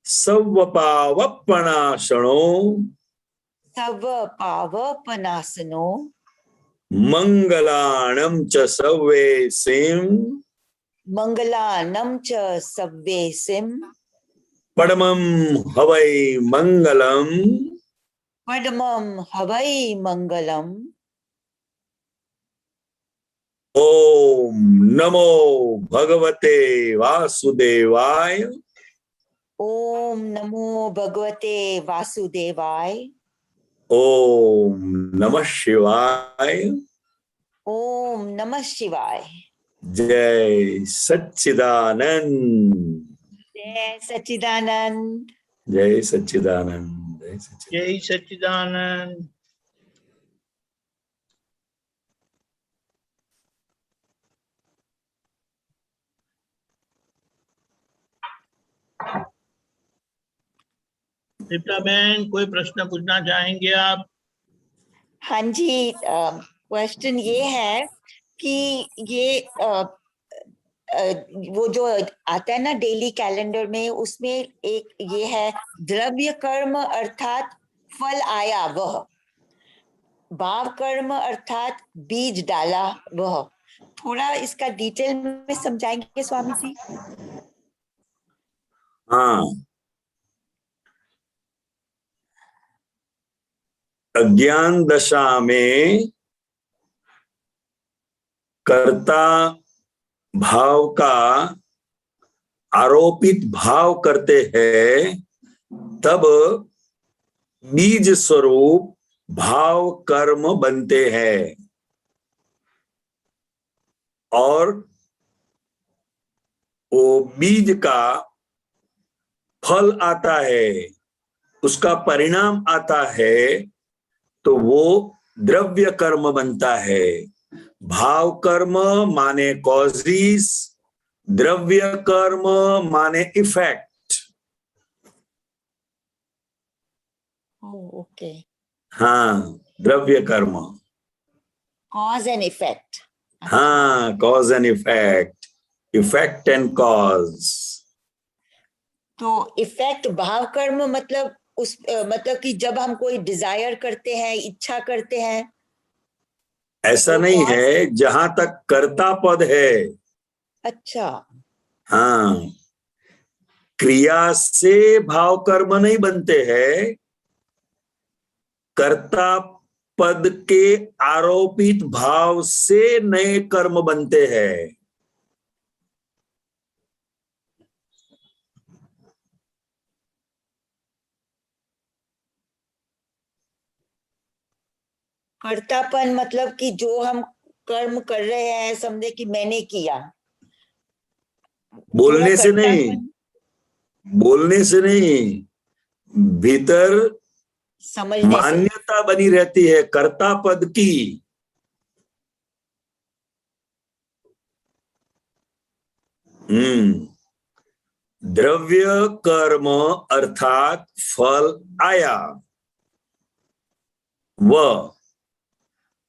सवपावपनाशनो सवपावपनासनो मंगलाणं च सव्येसिं मंगलानं च सव्येसिं परमं हवै मंगलम् परमं हवै मंगलम्। ओम नमो भगवते वासुदेवाय। ओम नमो भगवते वासुदेवाय। ओम नमः शिवाय। ओम नमः शिवाय। जय सच्चिदानंद। जय सच्चिदानंद। जय सच्चिदानंद। जय सच्चिदानंद। जय सच्चिदानंद। दीप्ता बहन, कोई प्रश्न पूछना चाहेंगे आप? हाँ जी, क्वेश्चन ये है कि ये वो जो आता है ना डेली कैलेंडर में, उसमें एक ये है द्रव्य कर्म अर्थात फल आया वह, भाव कर्म अर्थात बीज डाला वह। थोड़ा इसका डिटेल में समझाएंगे स्वामी जी? हाँ, अज्ञान दशा में कर्ता भाव का आरोपित भाव करते हैं, तब बीज स्वरूप भाव कर्म बनते हैं और वो बीज का फल आता है, उसका परिणाम आता है, तो वो द्रव्य कर्म बनता है। भाव कर्म माने कॉजेस, द्रव्य कर्म माने इफेक्ट। ओके। हाँ, द्रव्य कर्म। Cause and effect. हाँ, cause and effect, effect and cause. तो इफेक्ट भाव कर्म मतलब उस मतलब कि जब हम कोई डिजायर करते हैं, इच्छा करते हैं, ऐसा तो नहीं है, जहां तक कर्ता पद है। अच्छा। हाँ, क्रिया से भाव कर्म नहीं बनते हैं, कर्ता पद के आरोपित भाव से नए कर्म बनते हैं। कर्तापन मतलब कि जो हम कर्म कर रहे हैं, समझे कि मैंने किया, बोलने से नहीं, बोलने से नहीं, भीतर समझने मान्यता बनी रहती है कर्ता पद की। द्रव्य कर्म अर्थात फल आया, वह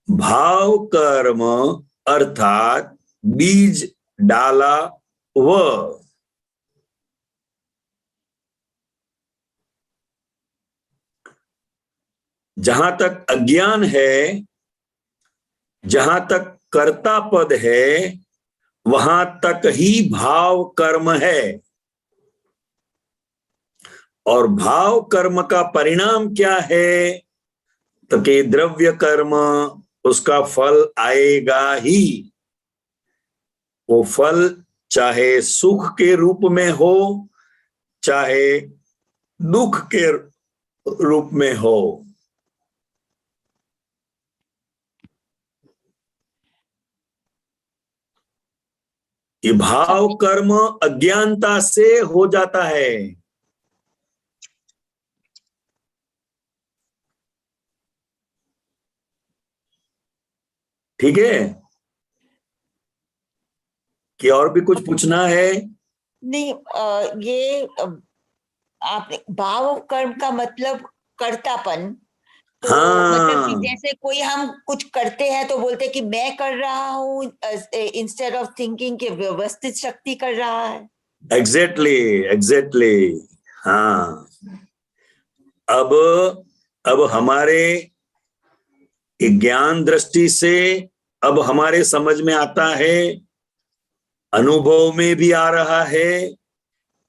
भाव कर्म अर्थात बीज डाला वह। जहां तक अज्ञान है, जहां तक कर्ता पद है, वहां तक ही भाव कर्म है। और भाव कर्म का परिणाम क्या है? तो कि द्रव्य कर्म, उसका फल आएगा ही। वो फल चाहे सुख के रूप में हो, चाहे दुख के रूप में हो। ये भाव कर्म अज्ञानता से हो जाता है। ठीक है? कि और भी कुछ पूछना है? नहीं, ये आपने भाव कर्म का मतलब कर्तापन, तो मतलब कि जैसे कोई हम कुछ करते हैं तो बोलते हैं कि मैं कर रहा हूँ, इंस्टेड ऑफ थिंकिंग कि व्यवस्थित शक्ति कर रहा है। Exactly, exactly. हाँ, अब हमारे ज्ञान दृष्टि से अब हमारे समझ में आता है, अनुभव में भी आ रहा है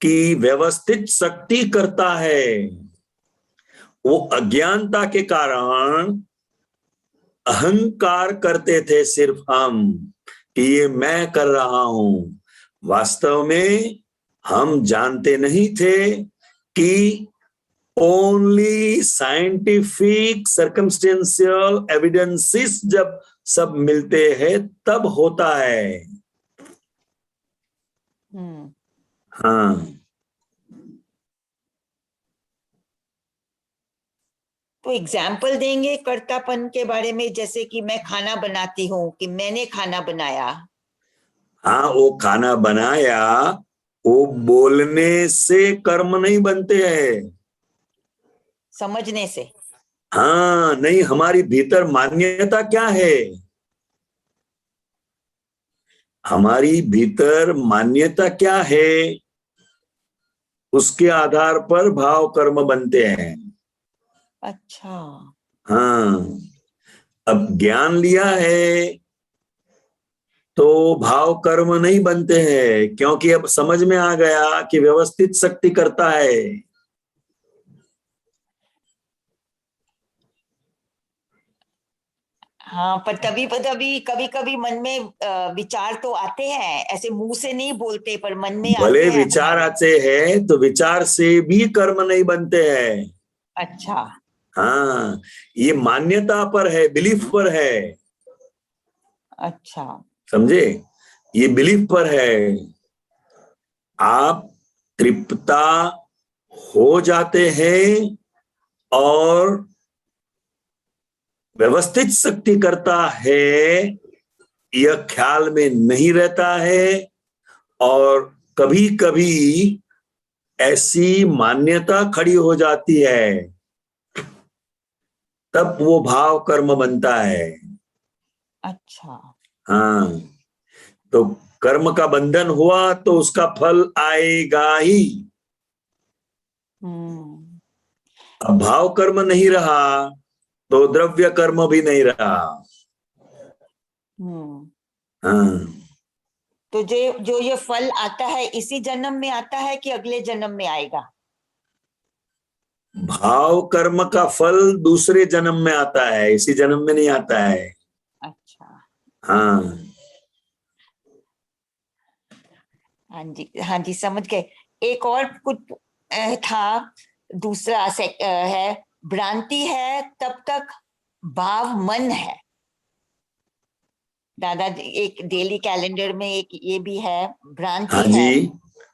कि व्यवस्थित शक्ति करता है। वो अज्ञानता के कारण अहंकार करते थे सिर्फ हम, कि ये मैं कर रहा हूं। वास्तव में हम जानते नहीं थे कि ओनली साइंटिफिक सर्कमस्टेंशियल एविडेंसेस जब सब मिलते हैं तब होता है। हाँ, तो एग्जाम्पल देंगे कर्तापन के बारे में, जैसे कि मैं खाना बनाती हूँ कि मैंने खाना बनाया। हाँ, वो खाना बनाया, वो बोलने से कर्म नहीं बनते हैं। समझने से। हाँ, नहीं, हमारी भीतर मान्यता क्या है? हमारी भीतर मान्यता क्या है, उसके आधार पर भाव कर्म बनते हैं। अच्छा। हाँ, अब ज्ञान लिया है तो भाव कर्म नहीं बनते हैं, क्योंकि अब समझ में आ गया कि व्यवस्थित शक्ति करता है। हाँ, पर तभी कभी कभी मन में विचार तो आते हैं, ऐसे मुंह से नहीं बोलते पर मन में भले आते हैं विचार हमारे। आते हैं तो विचार से भी कर्म नहीं बनते हैं। अच्छा। हाँ, ये मान्यता पर है, बिलीफ पर है। अच्छा। समझे? ये बिलीफ पर है। आप तृप्ता हो जाते हैं और व्यवस्थित शक्ति करता है, यह ख्याल में नहीं रहता है। और कभी कभी ऐसी मान्यता खड़ी हो जाती है, तब वो भाव कर्म बनता है। अच्छा। हाँ, तो कर्म का बंधन हुआ तो उसका फल आएगा ही। हम्म। अब भाव कर्म नहीं रहा तो द्रव्य कर्म भी नहीं रहा। हम्म। हाँ, तो जो ये फल आता है इसी जन्म में आता है कि अगले जन्म में आएगा? भाव कर्म का फल दूसरे जन्म में आता है, इसी जन्म में नहीं आता है। अच्छा। हाँ, हाँ जी, हाँ जी, समझ गए। एक और कुछ था, दूसरा है, भ्रांति है तब तक भाव मन है। दादाजी एक डेली कैलेंडर में एक ये भी है, हाँ भ्रांति जी, है।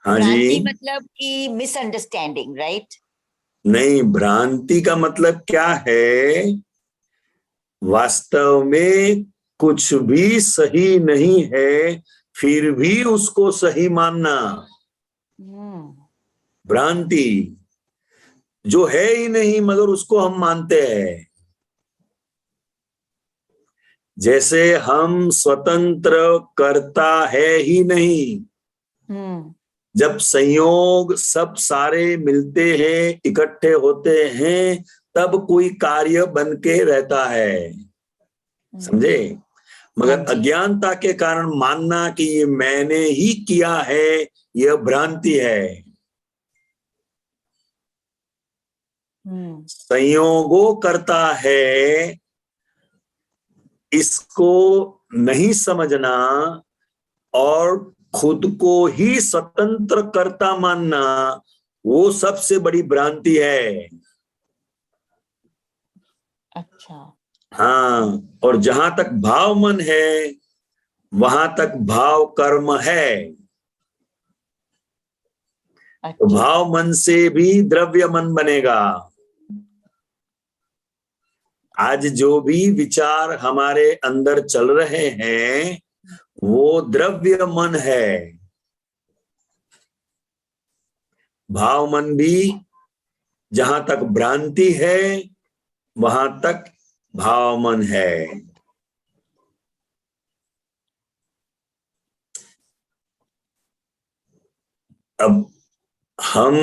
हाँ जी। भ्रांति मतलब कि मिसअंडरस्टैंडिंग, राइट? नहीं, भ्रांति का मतलब क्या है? वास्तव में कुछ भी सही नहीं है, फिर भी उसको सही मानना हम्म। भ्रांति। जो है ही नहीं मगर उसको हम मानते हैं। जैसे हम स्वतंत्र कर्ता है ही नहीं, हम्म। जब संयोग सब सारे मिलते हैं, इकट्ठे होते हैं, तब कोई कार्य बन के रहता है। समझे? हाँ मगर जी। अज्ञानता के कारण मानना कि ये मैंने ही किया है, यह भ्रांति है। हम्म। संयोगों करता है, इसको नहीं समझना और खुद को ही स्वतंत्र कर्ता मानना, वो सबसे बड़ी भ्रांति है। अच्छा। हाँ, और जहां तक भाव मन है वहां तक भाव कर्म है। तो अच्छा। भाव मन से भी द्रव्य मन बनेगा। आज जो भी विचार हमारे अंदर चल रहे हैं वो द्रव्य मन है। भाव मन भी जहां तक भ्रांति है वहां तक भाव मन है। अब हम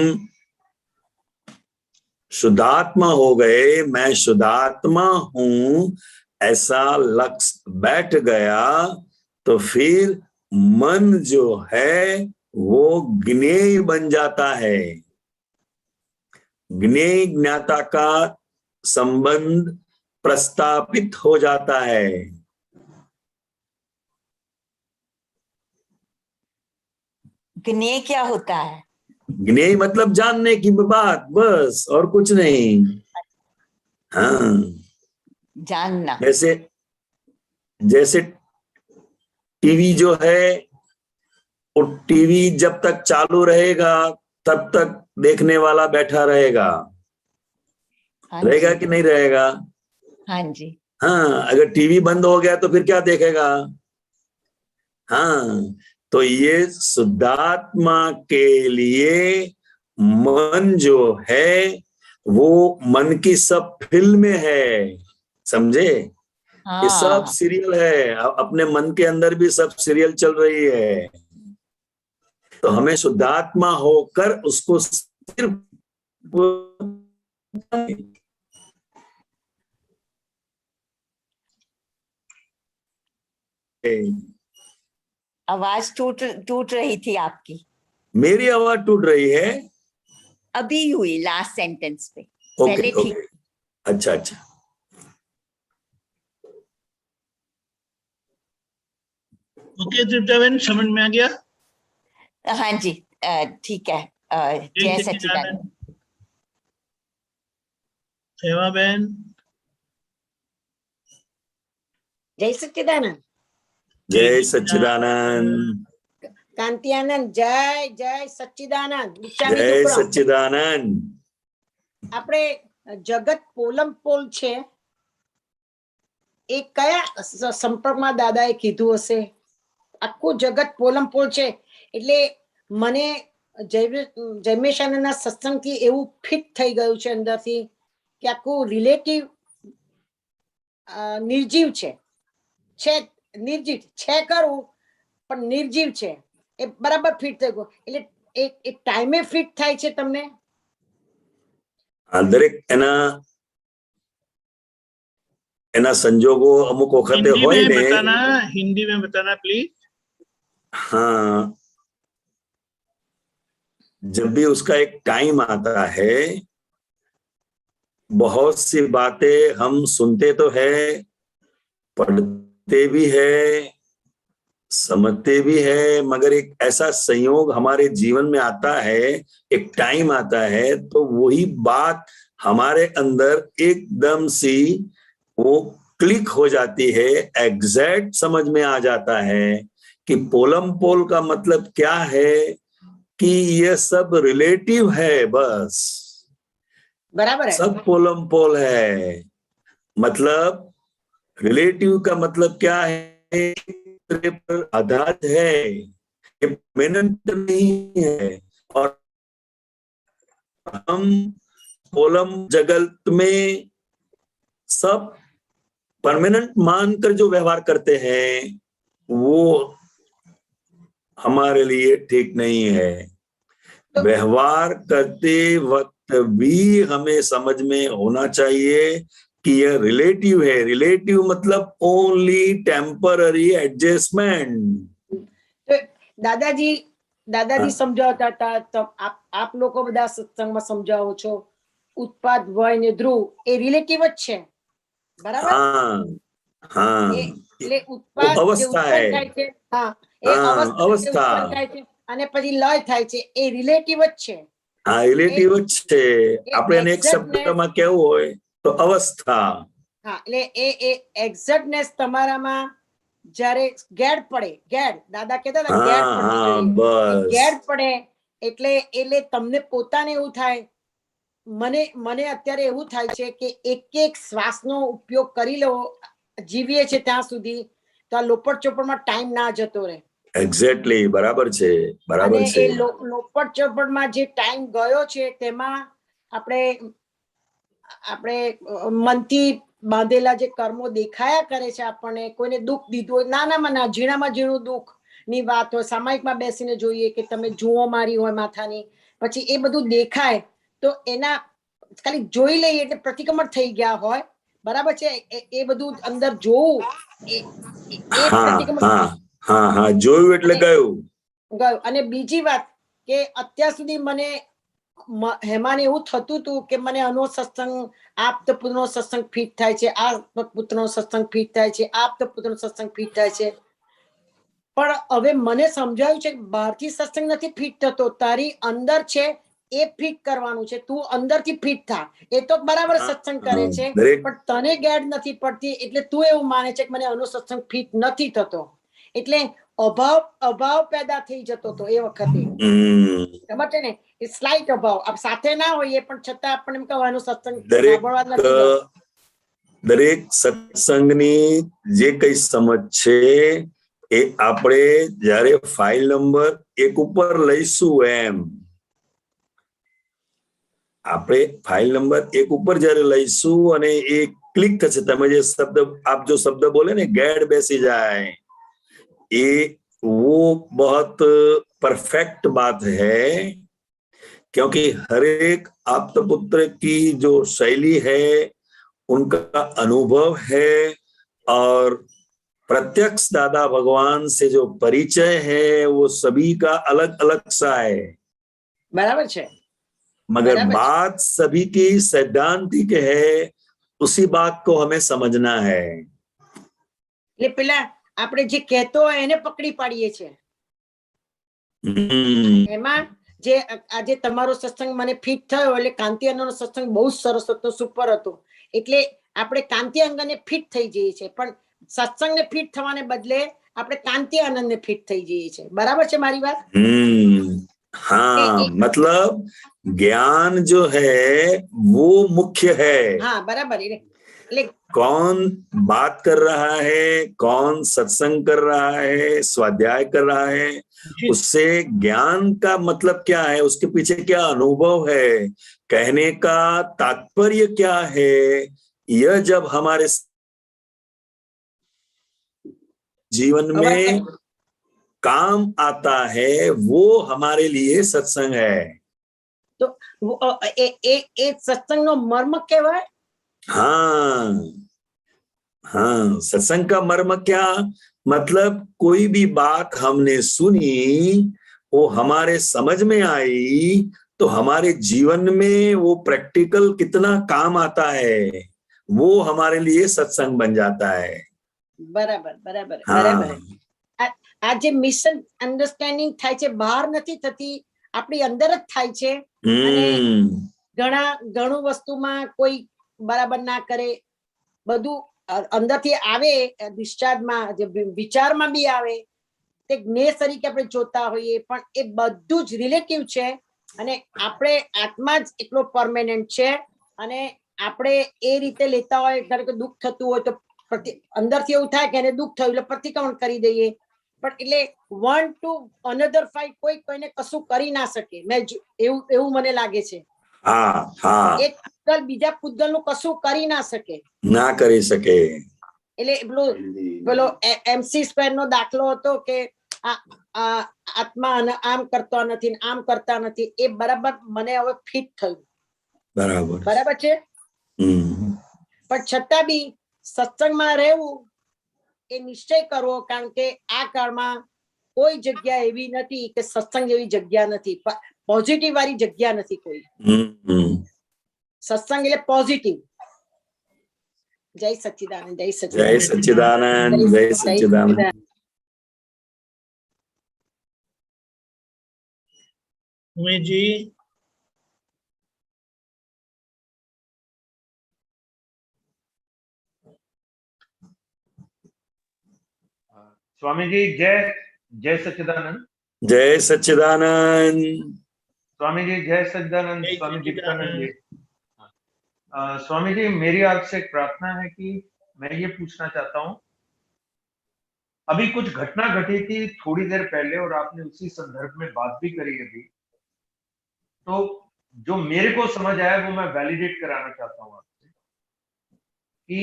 शुद्धात्मा हो गए, मैं शुद्धात्मा हूं, ऐसा लक्ष्य बैठ गया, तो फिर मन जो है वो ज्ञेय बन जाता है। ज्ञेय ज्ञाता का संबंध प्रस्तापित हो जाता है। ज्ञेय क्या होता है? ज्ञेय मतलब जानने की बात, बस, और कुछ नहीं। हाँ, जानना। जैसे जैसे टीवी जो है, वो टीवी जब तक चालू रहेगा तब तक देखने वाला बैठा रहेगा। हाँ रहेगा जी, कि नहीं रहेगा? हाँ जी। हाँ, अगर टीवी बंद हो गया तो फिर क्या देखेगा? हाँ, तो ये शुद्धात्मा के लिए मन जो है वो मन की सब फिल्में है, समझे? ये सब हाँ, सीरियल है, अपने मन के अंदर भी सब सीरियल चल रही है। तो हमें शुद्धात्मा होकर उसको सिर्फ आवाज टूट टूट रही थी आपकी, मेरी आवाज टूट रही है? अभी हुई लास्ट सेंटेंस पे, ओके पहले ठीक। ओके, अच्छा अच्छा। ओके तृप्ता बहन, समझ में आ गया? हाँ जी, ठीक है। जय सच्चिदानंद। सेवा बहन, जय सच्चिदानंद। जय सच्चिदानंद। कांति आनंद, जय जय सच्चिदानंद। जय सच्चिदानंद। આપણે જગત પોલમ પોલ છે એ કયા સંપર્કમાં દાદાએ કીધું હશે? આખું જગત પોલમ પોલ છે એટલે મને જૈમેશાનંદના સત્સંગથી એવું ફિટ થઈ ગયું છે અંદરથી કે આખું રિલેટિવ નિર્જીવ છે નિર્જીવ છે કરું પણ નિર્જીવ છે એ બરાબર ફિટ થઈ ગયું એટલે એક ટાઈમે ફિટ થાય છે તમને? દરેક એના સંજોગો અમુક વખતે હોય ને। हिंदी में बताना प्लीज। हाँ, जब भी उसका एक टाइम आता है, बहुत सी बातें हम सुनते तो है, पढ़ते भी है, समझते भी है, मगर एक ऐसा संयोग हमारे जीवन में आता है, एक टाइम आता है, तो वही बात हमारे अंदर एकदम सी वो क्लिक हो जाती है, एग्जैक्ट समझ में आ जाता है कि पोलम पोल का मतलब क्या है, कि ये सब रिलेटिव है, बस बराबर है। सब पोलम पोल है। मतलब रिलेटिव का मतलब क्या है? पर आधारित है, ये परमानेंट नहीं है। और हम पोलम जगत में सब परमानेंट मानकर जो व्यवहार करते हैं वो हमारे लिए ठीक नहीं है। व्यवहार करते वक्त भी हमें समझ में होना चाहिए कि यह रिलेटिव है। रिलेटिव मतलब ओनली टेम्पररी एडजस्टमेंट। तो दादाजी हाँ। समझावता था, तो आप लोग બધા સત્સંગમાં સમજાવો છો ઉત્પાદ વય ને ધ્રુવ એ રિલેટિવ જ છે, બરાબર? हाँ हाँ, એટલે वो ઉત્પાદ જે अवस्था ઉત્પન્ન है। થાય છે, હા, એ हाँ, અવસ્થા જે अवस्था। ઉત્પન્ન થાય છે અને પછી લય થાય છે, એ રિલેટિવ જ છે। हाँ, रिलेटिव જ છે। આપણે એને એક એક્ઝેક્ટનેસ, શબ્દમાં કેવું હોય તો અવસ્થા। હા, એટલે એ એક્ઝેક્ટનેસ તમારામાં જ્યારે ગેડ પડે, ગેડ દાદા કહેતા હતા ગેડ हाँ પડવી हाँ, જોઈએ, बस ગેડ પડે એટલે એટલે તમને પોતાને એવું થાય, મને અત્યારે એવું થાય છે કે એક એક શ્વાસનો ઉપયોગ કરી લો, જીવીએ છે ત્યાં સુધી, તો આ લોપટ ચોપડમાં ટાઈમ ના જતો રહે। એક્ઝેક્ટલી, બરાબર છે, બરાબર અને છે। એ લોપટ ચોપડમાં જે ટાઈમ ગયો છે તેમાં આપણે આપણે મનથી બાંધેલા જે કર્મો દેખાયા કરે છે આપણને, કોઈને દુઃખ દીધું હોય, નાનામાં ના ઝીણામાં ઝીણું દુઃખ ની વાત હોય, સામાયિકમાં બેસીને જોઈએ કે તમે જુઓ મારી હોય માથાની, પછી એ બધું દેખાય તો એના ખાલી જોઈ લઈએ એટલે પ્રતિક્રમણ થઈ ગયા હોય, બરાબર છે, એ બધું અંદર જોવું એ હા પ્રતિક્રમણ હા હા હા જોયું એટલે ગયું. ગયું. અને બીજી વાત કે અત્યાર સુધી મને હેમાને એવું થતું હતું કે મને આનો સત્સંગ આપ્ત પુત્રનો સત્સંગ ફિટ થાય છે, આ પુત્રનો સત્સંગ ફિટ થાય છે, આપ્ત પુત્રનો સત્સંગ ફિટ થાય છે, પણ હવે મને સમજાયું છે કે બહારથી સત્સંગ નથી ફિટ થતો, તારી અંદર છે એ ફિટ કરવાનું છે, તું અંદરથી ફિટ થા. એ તો બરાબર સત્સંગ કરે છે પણ તને ગેડ નથી પડતી એટલે તું એવું માને છે કે મને આનો સત્સંગ ફિટ નથી થતો, એટલે અભાવ પેદા થઈ જતો હતો એ વખતે. ખબર છે ને, એ સ્લાઇટ અભાવ, આપ સાથે ના હોઈએ પણ છતાં આપણને એમ કહેવાનું સત્સંગ સાંભળવા નથી ગયો. દરેક સત્સંગની જે કઈ સમજ છે એ આપણે જ્યારે ફાઇલ નંબર 1 ઉપર લઈશું, એમ આપણે ફાઇલ નંબર 1 ઉપર જ્યારે લઈશું અને એ ક્લિક થશે, તમે જે શબ્દ આપ जो शब्द बोले ना गैड बैसी जाए, ये वो बहुत परफेक्ट बात है, क्योंकि हर एक आप्त पुत्र की जो शैली है, उनका अनुभव है और प्रत्यक्ष दादा भगवान से जो परिचय है वो सभी का अलग अलग सा है, बराबर है, मगर बात सभी की सैद्धांतिक है, उसी बात को हमें समझना है. એટલે પેલા આપણે જે કહેતો હોય એને પકડી પાડીએ છે. એમાં જે આજે તમારો સત્સંગ મને ફિટ થયો એટલે કાંતિ આનંદનો સત્સંગ બહુ સરસ હતો, સુપર હતો, એટલે આપણે કાંતિ આનંદને ફિટ થઈ જઈએ છે, પણ સત્સંગને ફિટ થવાને બદલે આપણે કાંતિ આનંદને ફિટ થઈ જઈએ છે. બરાબર છે મારી વાત? हाँ, मतलब ज्ञान जो है वो मुख्य है. हाँ बराबर. कौन बात कर रहा है, कौन सत्संग कर रहा है, स्वाध्याय कर रहा है, उससे ज्ञान का मतलब क्या है, उसके पीछे क्या अनुभव है, कहने का तात्पर्य क्या है, यह जब हमारे जीवन में काम आता है वो हमारे लिए सत्संग है. तो એ સત્સંગનો મર્મ કહેવાય. हाँ हाँ, सत्संग का मर्म क्या मतलब, कोई भी बात हमने सुनी, वो हमारे समझ में आई तो हमारे जीवन में वो प्रैक्टिकल कितना काम आता है, वो हमारे लिए सत्संग बन जाता है. बराबर बराबर बराबर. આ જે મિશન અન્ડરસ્ટેન્ડિંગ થાય છે બહાર નથી થતી, આપણી અંદર જ થાય છે. અને ઘણું વસ્તુમાં કોઈ બરાબર ના કરે, બધું અંદરથી આવે, ડિસ્ચાર્જમાં જે વિચારમાં બી આવે, તે જ્ઞેય તરીકે આપણે જોતા હોઈએ, પણ એ બધું જ રિલેટિવ છે અને આપણે આત્મા જ એટલો પરમેનન્ટ છે. અને આપણે એ રીતે લેતા હોય, ધારો કે દુઃખ થતું હોય તો અંદરથી એવું થાય કે એને દુઃખ થયું એટલે પ્રતિક્રમણ કરી દઈએ, પણ એટલે 1 to another 5 કોઈને કશું કરી ના શકે. એવું મને લાગે છે. એક પૂતગલ બીજા પૂતગલનું કશું કરી ના શકે, ના કરી શકે. એટલે પેલો MC સ્ક્વેરનો દાખલો હતો કે આત્મા આમ કરતો નથી, આમ કરતા નથી, એ બરાબર મને હવે ફિટ થયું. બરાબર છે. પણ છતાં બી સત્સંગમાં રહેવું એ નિશ્ચય કરવો, કારણ કે આ કાળમાં કોઈ જગ્યા એવી નથી કે સત્સંગ જેવી જગ્યા નથી, પોઝિટિવ વાળી જગ્યા નથી કોઈ. સત્સંગ એટલે પોઝિટિવ. જય સચ્ચિદાનંદ, જય સચ્ચિદાનંદ, જય સચ્ચિદાનંદ, જય સચ્ચિદાનંદ. उमेश जी, स्वामी जी जय जय सच्चिदानंद. जय सच्चिदानंद. स्वामी जी जय सच्चिदानंद. स्वामी दीप्तानंद जी. स्वामी जी, मेरी आपसे एक प्रार्थना है कि मैं ये पूछना चाहता हूँ, अभी कुछ घटना घटी थी थोड़ी देर पहले और आपने उसी संदर्भ में बात भी करी अभी, तो जो मेरे को समझ आया वो मैं वैलिडेट कराना चाहता हूँ आपसे कि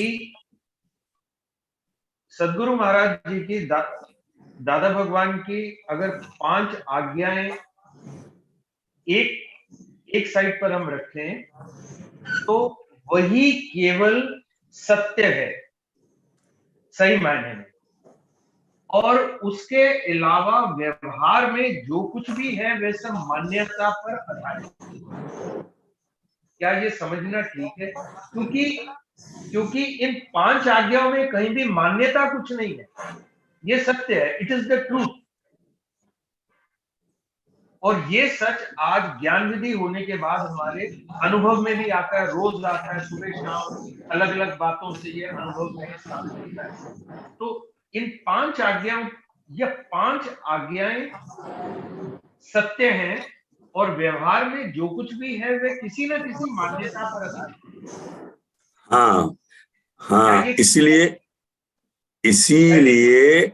सदगुरु महाराज जी की दादा भगवान की अगर 5 आज्ञाएं एक साइड पर हम रखें तो वही केवल सत्य है सही मायने में, और उसके अलावा व्यवहार में जो कुछ भी है वह सब मान्यता पर आधारित है। क्या ये समझना ठीक है? क्योंकि इन 5 आज्ञाओं में कहीं भी मान्यता कुछ नहीं है, ये सत्य है, इट इज द ट्रूथ। और ये सच आज ज्ञान विधि होने के बाद हमारे अनुभव में भी आता है, रोज आता है, सुबह शाम अलग अलग बातों से ये अनुभव में साबित होता है। तो इन 5 आज्ञाओं, ये 5 आज्ञाएं सत्य हैं, और व्यवहार में जो कुछ भी है वह किसी न किसी मान्यता पर आधारित है। हाँ हाँ, क्या ये इसीलिए इसीलिए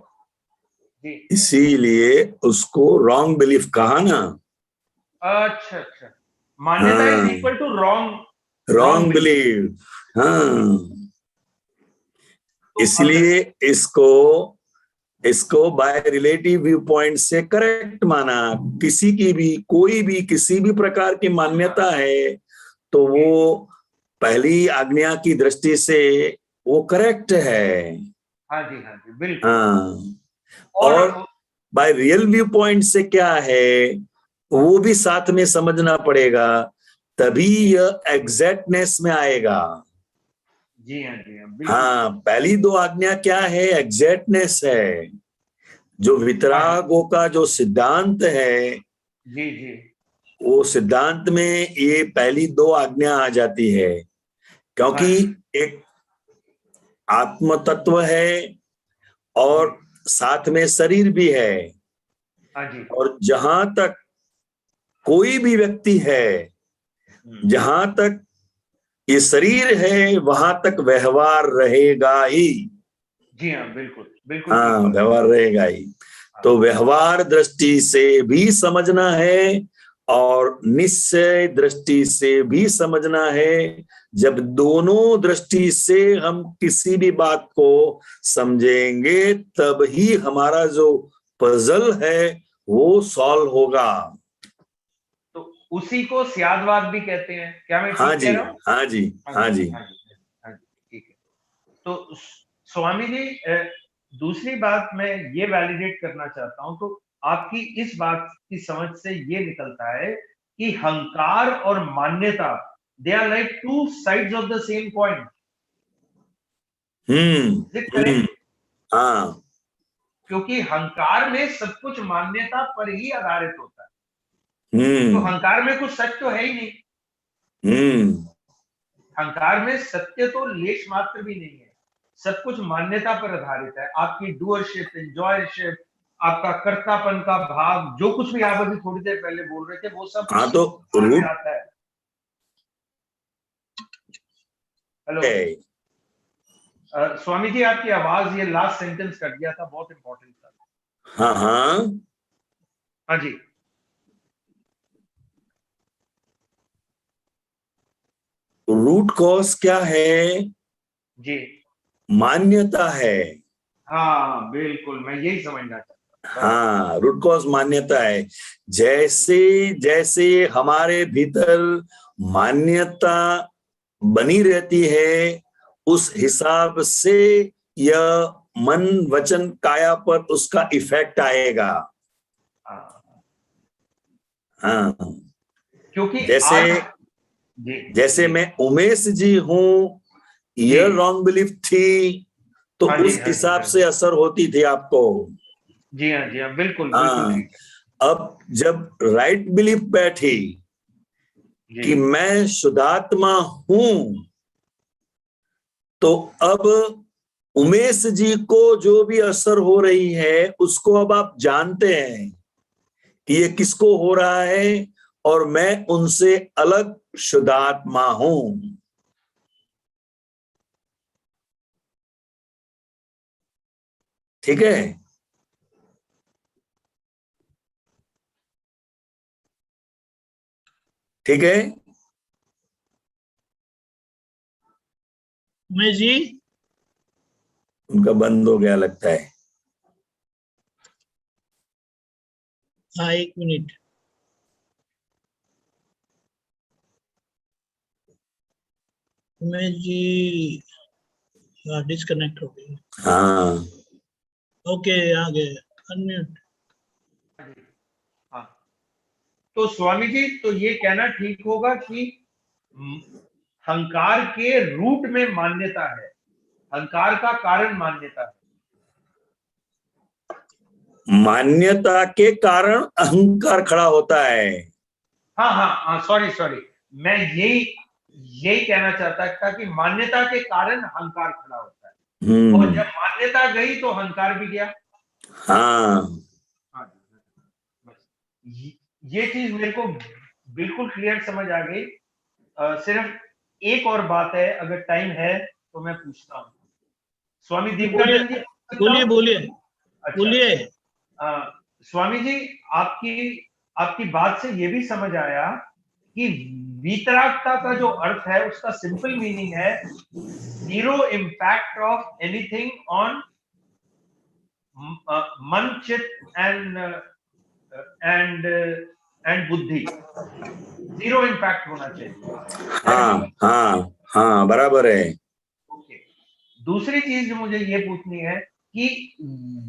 जी, इसीलिए उसको रॉन्ग बिलीफ कहा ना। अच्छा अच्छा, मान्यता इज हाँ, equal to wrong wrong belief. हाँ, तो इसलिए इसको इसको बाय रिलेटिव व्यू पॉइंट से करेक्ट माना। किसी की भी, कोई भी किसी भी प्रकार की मान्यता है तो वो पहली आज्ञा की दृष्टि से वो करेक्ट है। हाँ जी बिल्कुल। हाँ, और और बाय रियल व्यू पॉइंट से क्या है वो भी साथ में समझना पड़ेगा, तभी यह एग्जैक्टनेस में आएगा। जी हाँ बिल्कुल। हाँ, पहली 2 आज्ञा क्या है? एग्जैक्टनेस है। जो वितरागों का जो सिद्धांत है, जी जी वो सिद्धांत में ये पहली 2 आज्ञा आ जाती है, क्योंकि एक आत्म तत्व है और साथ में शरीर भी है। हाँ जी। और जहां तक कोई भी व्यक्ति है, जहां तक ये शरीर है वहां तक व्यवहार रहेगा ही। जी हाँ बिल्कुल बिल्कुल हाँ, ठीक बात। व्यवहार रहेगा ही। तो व्यवहार दृष्टि से भी समझना है और निश्चय दृष्टि से भी समझना है। जब दोनों दृष्टि से हम किसी भी बात को समझेंगे तब ही हमारा जो पजल है वो सॉल्व होगा। तो उसी को स्यादवाद भी कहते हैं, क्या मैं हाँ ठीक जी, कह रहा हूँ? हाँ जी, हाँ जी। हाँ जी ठीक है। तो स्वामी जी, दूसरी बात मैं ये वैलिडेट करना चाहता हूं, तो आपकी इस बात की समझ से ये निकलता है कि हंकार और मान्यता, they are like 2 sides of the same coin. Is it correct? हाँ, क्योंकि हंकार में सब कुछ मान्यता पर ही आधारित होता है, तो हम्म हंकार में कुछ सच तो है ही नहीं। हम्म हंकार में सत्य तो लेश मात्र भी नहीं है, सब कुछ मान्यता पर आधारित है। आपकी डूअरशिप, एंजॉयरशिप, आपका कर्तापन का भाव, जो कुछ भी आप अभी थोड़ी देर पहले बोल रहे थे, वो सब हाँ, उसी तो हंकार में रूट आता है। हेलो स्वामी जी, आपकी आवाज, ये लास्ट सेंटेंस कट गया था, बहुत इंपॉर्टेंट था। हाँ हाँ, हाँ जी रूट कॉज क्या है? जी, मान्यता है। हाँ बिल्कुल, मैं यही समझना चाहता था। हाँ, रूट कॉज मान्यता है। जैसे जैसे हमारे भीतर मान्यता बनी रहती है उस हिसाब से यह मन वचन काया पर उसका इफेक्ट आएगा। हाँ, हाँ, क्योंकि जैसे आज जी जैसे जी मैं उमेश जी हूं, जी, यह रॉन्ग बिलीफ थी तो हाँ जी उस हाँ जी हिसाब हाँ से जी, असर होती थी आपको। जी हाँ बिल्कुल बिल्कुल हाँ, ठीक है। अब जब राइट बिलीफ बैठी जी कि मैं शुद्धात्मा हूं, तो अब उमेश जी को जो भी असर हो रही है उसको अब आप जानते हैं कि ये किसको हो रहा है, और मैं उनसे अलग शुद्धात्मा हूं। ठीक है? ठीक है। उमेश जी, उनका बंद हो गया लगता है। हाँ 1 मिनट। उमेश जी डिस्कनेक्ट हो गई। हाँ ओके आ गए अनम्यूट। हाँ, तो स्वामी जी, तो ये कहना ठीक होगा कि अहंकार के रूट में मान्यता है, अहंकार का कारण मान्यता है। मान्यता के कारण अहंकार खड़ा होता है। हाँ हाँ हाँ, सॉरी सॉरी, मैं यही कहना चाहता था कि मान्यता के कारण अहंकार खड़ा होता है, और जब मान्यता गई तो अहंकार भी गया। हाँ हाँ, बस ये चीज मेरे को बिल्कुल क्लियर समझ आ गई। सिर्फ एक और बात है, अगर टाइम है तो मैं पूछता हूँ स्वामी दीपकानंद जी। बोलिए बोलिए अच्छा, बोलिए। स्वामी जी, आपकी बात से ये भी समझ आया कि वीतरागता का जो अर्थ है उसका सिंपल मीनिंग है zero impact of anything on मन, चित्त एंड बुद्धि। जीरो इम्पैक्ट होना चाहिए। हाँ हाँ हाँ, बराबर है। ओके, दूसरी चीज जो मुझे ये पूछनी है कि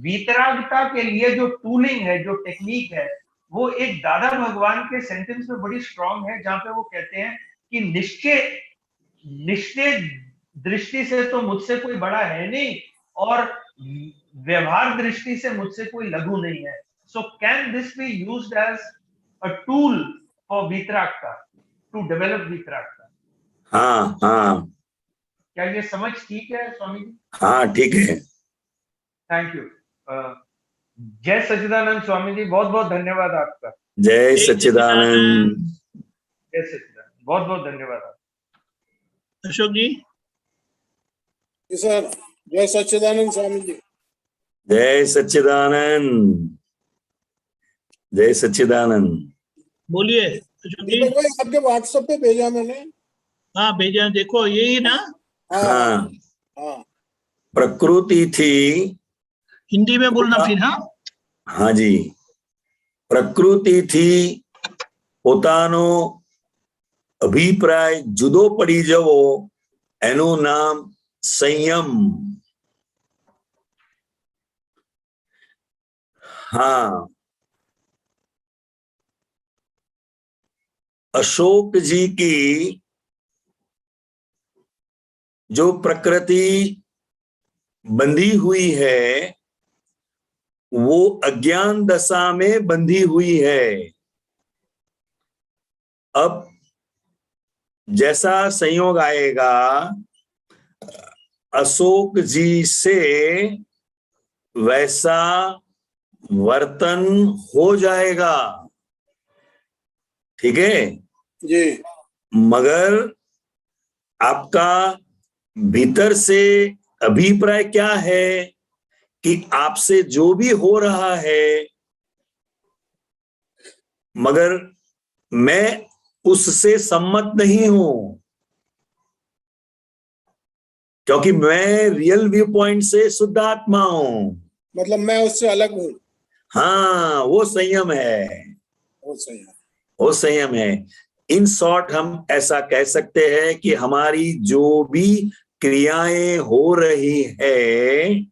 वीतरागता के लिए जो टूलिंग है, जो टेक्निक है, वो एक दादा भगवान के सेंटेंस में बड़ी स्ट्रांग है, जहां पे वो कहते हैं कि निश्चय निश्चय दृष्टि से तो मुझसे कोई बड़ा है नहीं, और व्यवहार दृष्टि से मुझसे कोई लघु नहीं है। So can this be used as a tool for vitaragata, to develop vitaragata? हाँ हाँ क्या ये समझ ठीक है स्वामी जी? हाँ, ठीक है। Thank you. जय सच्चिदानंद स्वामी जी, बहुत बहुत धन्यवाद आपका। जय जय सच्चिदानंद। जय सच्चिदानंद, बहुत बहुत धन्यवाद आपका। अशोक जी। जी सर, जय सच्चिदानंद स्वामी जी। जय सच्चिदानंद। जय सच्चिदानंद। बोलिए अशोक जी। दीपक भाई आपके व्हाट्सएप पे भेजा मैंने। हाँ भेजा, देखो यही ना। हाँ हाँ, हाँ प्रकृति थी। हिंदी में बोलना फिर। हाँ हाँ जी, પ્રકૃતિ થી પોતાનો અભિપ્રાય જુદો પડી જવો એનું નામ સંયમ. हाँ, अशोक जी की जो प्रकृति बंधी हुई है वो अज्ञान दशा में बंधी हुई है। अब जैसा संयोग आएगा अशोक जी से वैसा वर्तन हो जाएगा, ठीक है। जी मगर आपका भीतर से अभिप्राय क्या है कि आपसे जो भी हो रहा है मगर मैं उससे सम्मत नहीं हूं, क्योंकि मैं रियल व्यू पॉइंट से शुद्ध आत्मा हूं। मतलब मैं उससे अलग हूँ। हाँ, वो संयम है, वो सही है। वो संयम है। इन शॉर्ट हम ऐसा कह सकते हैं कि हमारी जो भी क्रियाएं हो रही है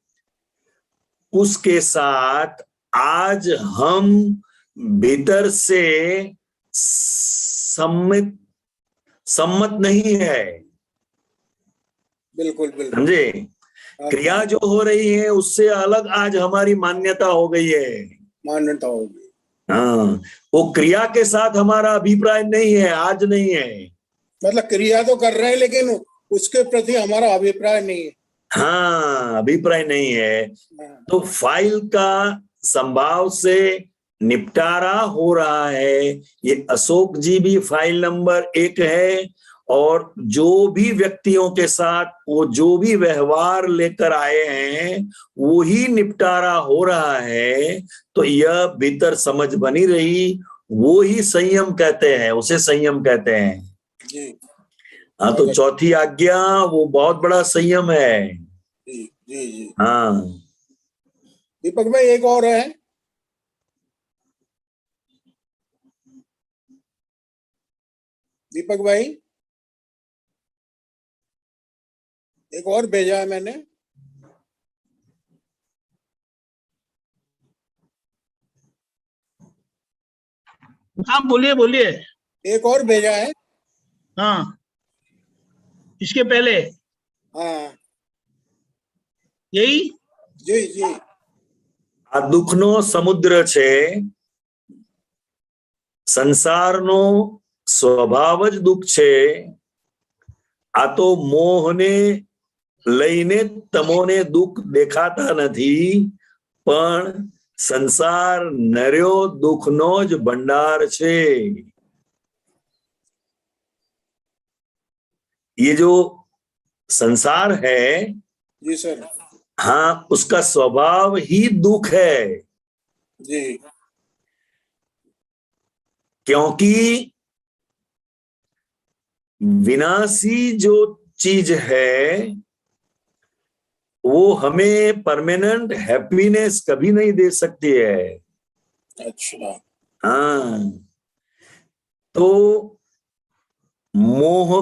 उसके साथ आज हम भीतर से सम्मत नहीं है, बिल्कुल बिल्कुल। समझे। हाँ, क्रिया जो हो रही है उससे अलग आज हमारी मान्यता हो गई है। मान्यता होगी। हाँ, वो क्रिया के साथ हमारा अभिप्राय नहीं है, आज नहीं है। मतलब क्रिया तो कर रहे हैं लेकिन उसके प्रति हमारा अभिप्राय नहीं है। हाँ, अभिप्राय नहीं है। हाँ, तो फाइल का संभाव से निपटारा हो रहा है। ये अशोक जी भी फाइल नंबर 1 है, और जो भी व्यक्तियों के साथ वो जो भी व्यवहार लेकर आए हैं वो ही निपटारा हो रहा है। तो यह भीतर समझ बनी रही, वो ही संयम कहते हैं, उसे संयम कहते हैं। जी हाँ, तो चौथी आज्ञा वो बहुत बड़ा संयम है। जी जी जी। हाँ, दीपक भाई एक और है। दीपक भाई एक और भेजा है मैंने। हाँ बोलिए बोलिए। एक और भेजा है। हाँ इसके पहले हाँ यही। जी जी। આ દુઃખનો સમુદ્ર છે, સંસારનો સ્વભાવ જ દુઃખ છે. આ તો મોહને લઈને તમોને દુઃખ દેખાતા નથી, પણ સંસાર નર્યો દુઃખનો જ ભંડાર છે. ये जो संसार है, जी सर। हाँ, उसका स्वभाव ही दुख है. जी क्योंकि विनाशी जो चीज है वो हमें परमानेंट हैप्पीनेस कभी नहीं दे सकती है. अच्छा। हाँ, तो मोह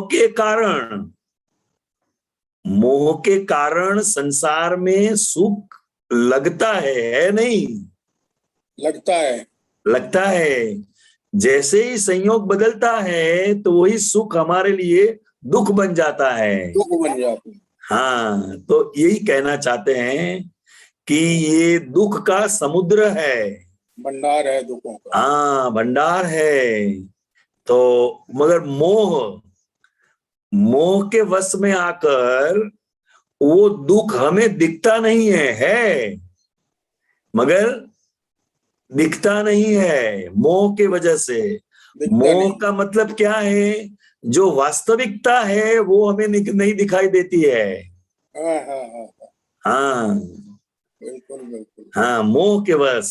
के कारण संसार में सुख लगता है नहीं? लगता है. जैसे ही संयोग बदलता है तो वही सुख हमारे लिए दुख बन जाता है. हाँ, तो यही कहना चाहते हैं कि ये दुख का समुद्र है, भंडार है दुखों का। हाँ भंडार है. तो मगर मोह के वश में आकर वो दुख हमें दिखता नहीं है मगर दिखता नहीं है मोह के वजह से. मोह का मतलब क्या है? जो वास्तविकता है वो हमें नहीं दिखाई देती है. हाँ बिल्कुल बिल्कुल। हाँ, मोह के वश.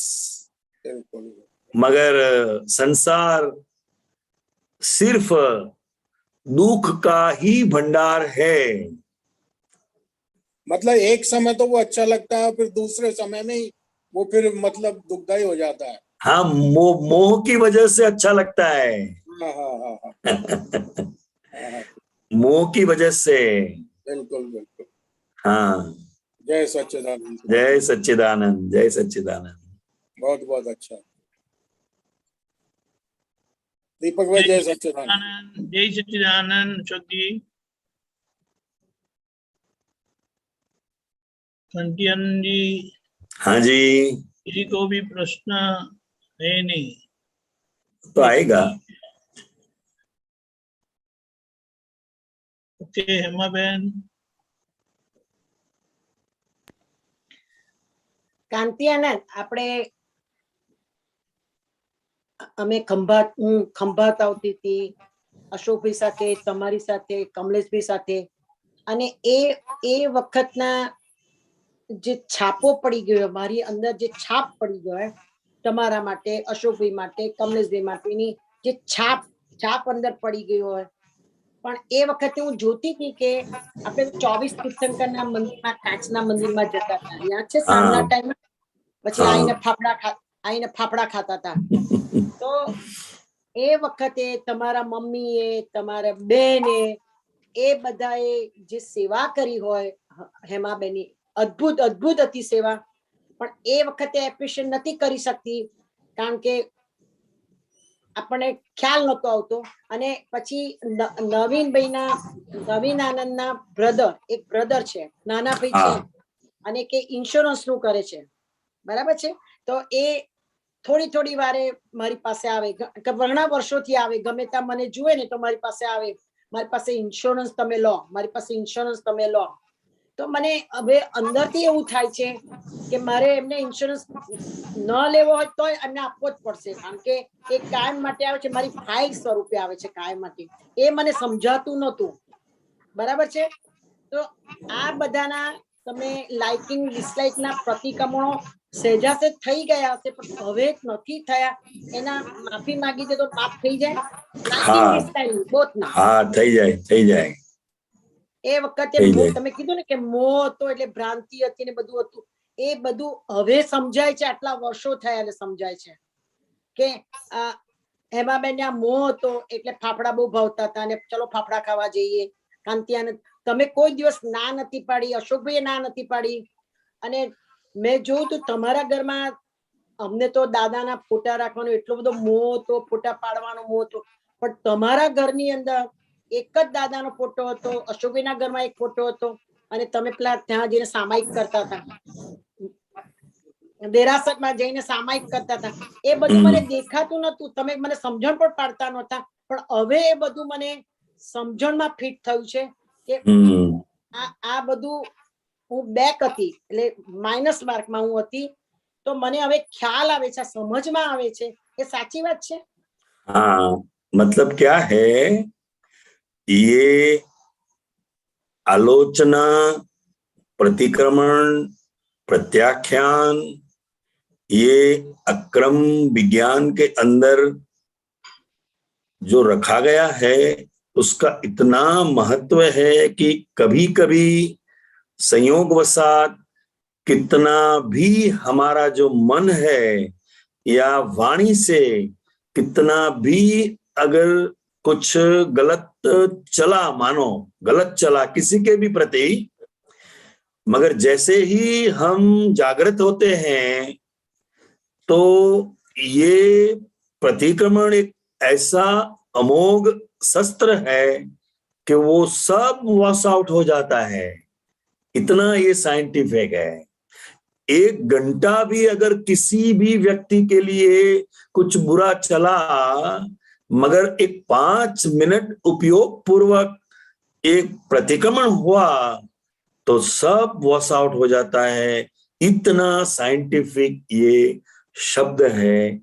बिल्कुल। मगर संसार सिर्फ दुख का ही भंडार है. मतलब एक समय तो वो अच्छा लगता है, फिर दूसरे समय में वो फिर मतलब दुखदाई हो जाता है। हाँ, मोह की वजह से अच्छा लगता है. हाँ हाँ हाँ हाँ। मोह की वजह से. बिल्कुल बिल्कुल। हाँ. जय सच्चिदानंद। जय सच्चिदानंद, जय सच्चिदानंद. बहुत बहुत अच्छा। दीपक भाई जय सच्चिदानंद। जय सच्चिदानंद। अशोक जी, कंटियन जी, हाँ जी, किसी को भी प्रश्न है नहीं तो आएगा. ओके हेमा बहन। કાંતિ આનંદ, આપણે અમે ખંભાત, હું ખંભાત આવતી હતી અશોકભાઈ સાથે, તમારી સાથે, કમલેશભાઈ સાથે, અને એ વખતના જે છાપો પડી ગયો, મારી અંદર જે છાપ પડી ગયો તમારા માટે, અશોકભાઈ માટે, કમલેશભાઈ માટેની જે છાપ અંદર પડી ગયો હોય. પણ એ વખતે હું જોતી હતી કે આપણે 24 તીર્થંકરના મંદિરમાં, કાચના મંદિરમાં જતા હતા, યાદ છે? સાંજના ટાઈમે પછી આઈને ફાફડા ખાતા હતા. તો એ વખતે તમારા મમ્મીએ, તમારા બેને, એ બધાએ જે સેવા કરી હોય હેમાબેની, અદ્ભુત અદ્ભુત હતી સેવા. પણ એ વખતે એપ્રિશિએટ નથી કરી શકતી કારણ કે આપણને ખ્યાલ નતો આવતો. અને પછી નવીન આનંદના એક બ્રધર છે, નાના ભાઈ છે, અને કે ઇન્સ્યોરન્સ નું કરે છે, બરાબર છે? તો એ થોડી વારે મારી પાસે આવે, ઘણા વર્ષોથી આવે, ગમે ત્યાં મને જુએ ને તો મારી પાસે આવે, મારી પાસે ઇન્સ્યોરન્સ તમે લો, મારી પાસે ઇન્સ્યોરન્સ તમે લો. તો મને હવે અંદરથી એવું થાય છે કે મારે એમને ઇન્સ્યોરન્સ ન લેવો હોય તો એમને આપવો જ પડશે, કારણ કે એ કાયમ માટે આવે છે, મારી ફાઇલ સ્વરૂપે આવે છે કાયમ માટે. એ મને સમજાતું નહોતું, બરાબર છે? તો આ બધાના તમે લાઇકિંગ ડિસલાઇકના પ્રતિક્રમણો સહેજાસે થઈ ગયા હશે, પણ હવે નથી થયા. એના માફી માંગી દે તો માફ થઈ જાય. લાઇકિંગ ડિસલાઇકિંગ બોથના. હા, થઈ જાય. એ વખતે તમે કીધું ને કે મોહ હતો એટલે ભ્રાંતિ હતી ને બધું હતું, એ બધું હવે સમજાય છે, આટલા વર્ષો થયા એટલે સમજાય છે કે હેમાબેન આ મોહ હતો એટલે ફાફડા બહુ ભાવતા હતા, અને ચલો ફાફડા ખાવા જઈએ, કાંતિયાનંદ, તમે કોઈ દિવસ ના નથી પાડી, અશોકભાઈએ ના નથી પાડી. અને મેં જોયું તો તમારા ઘરમાં અમને તો દાદાના ફોટા રાખવાનો એટલો બધો મોહ હતો, ફોટા પાડવાનો મોહ હતો, પણ તમારા ઘરની અંદર એક જ દાદાનો ફોટો હતો, અશોકભાઈના ઘરમાં એક ફોટો હતો, અને તમે પેલા ત્યાં જઈને સામાયિક કરતા હતા, દેરાસરમાં જઈને સામાયિક કરતા હતા. એ બધું મને દેખાતું નતું, તમે મને સમજણ પણ પાડતા નહોતા, પણ હવે એ બધું મને સમજણમાં ફિટ થયું છે કે આ બધું હું બેક હતી, એટલે માઇનસ માર્કમાં હું હતી, તો મને હવે ખ્યાલ આવે છે, સમજમાં આવે છે. એ સાચી વાત છે. हाँ, मतलब क्या है, ये आलोचना, प्रतिक्रमण, प्रत्याख्यान, ये अक्रम विज्ञान के अंदर जो रखा गया है उसका इतना महत्व है कि कभी कभी संयोगवशात कितना भी हमारा जो मन है या वाणी से कितना भी अगर कुछ गलत चला, मानो गलत चला किसी के भी प्रति, मगर जैसे ही हम जागृत होते हैं तो ये प्रतिक्रमण एक ऐसा अमोघ शस्त्र है कि वो सब वॉश आउट हो जाता है। इतना ये साइंटिफिक है। 1 घंटा भी अगर किसी भी व्यक्ति के लिए कुछ बुरा चला, मगर एक 5 मिनट उपयोग पूर्वक एक प्रतिक्रमण हुआ तो सब वॉश आउट हो जाता है। इतना साइंटिफिक ये शब्द है,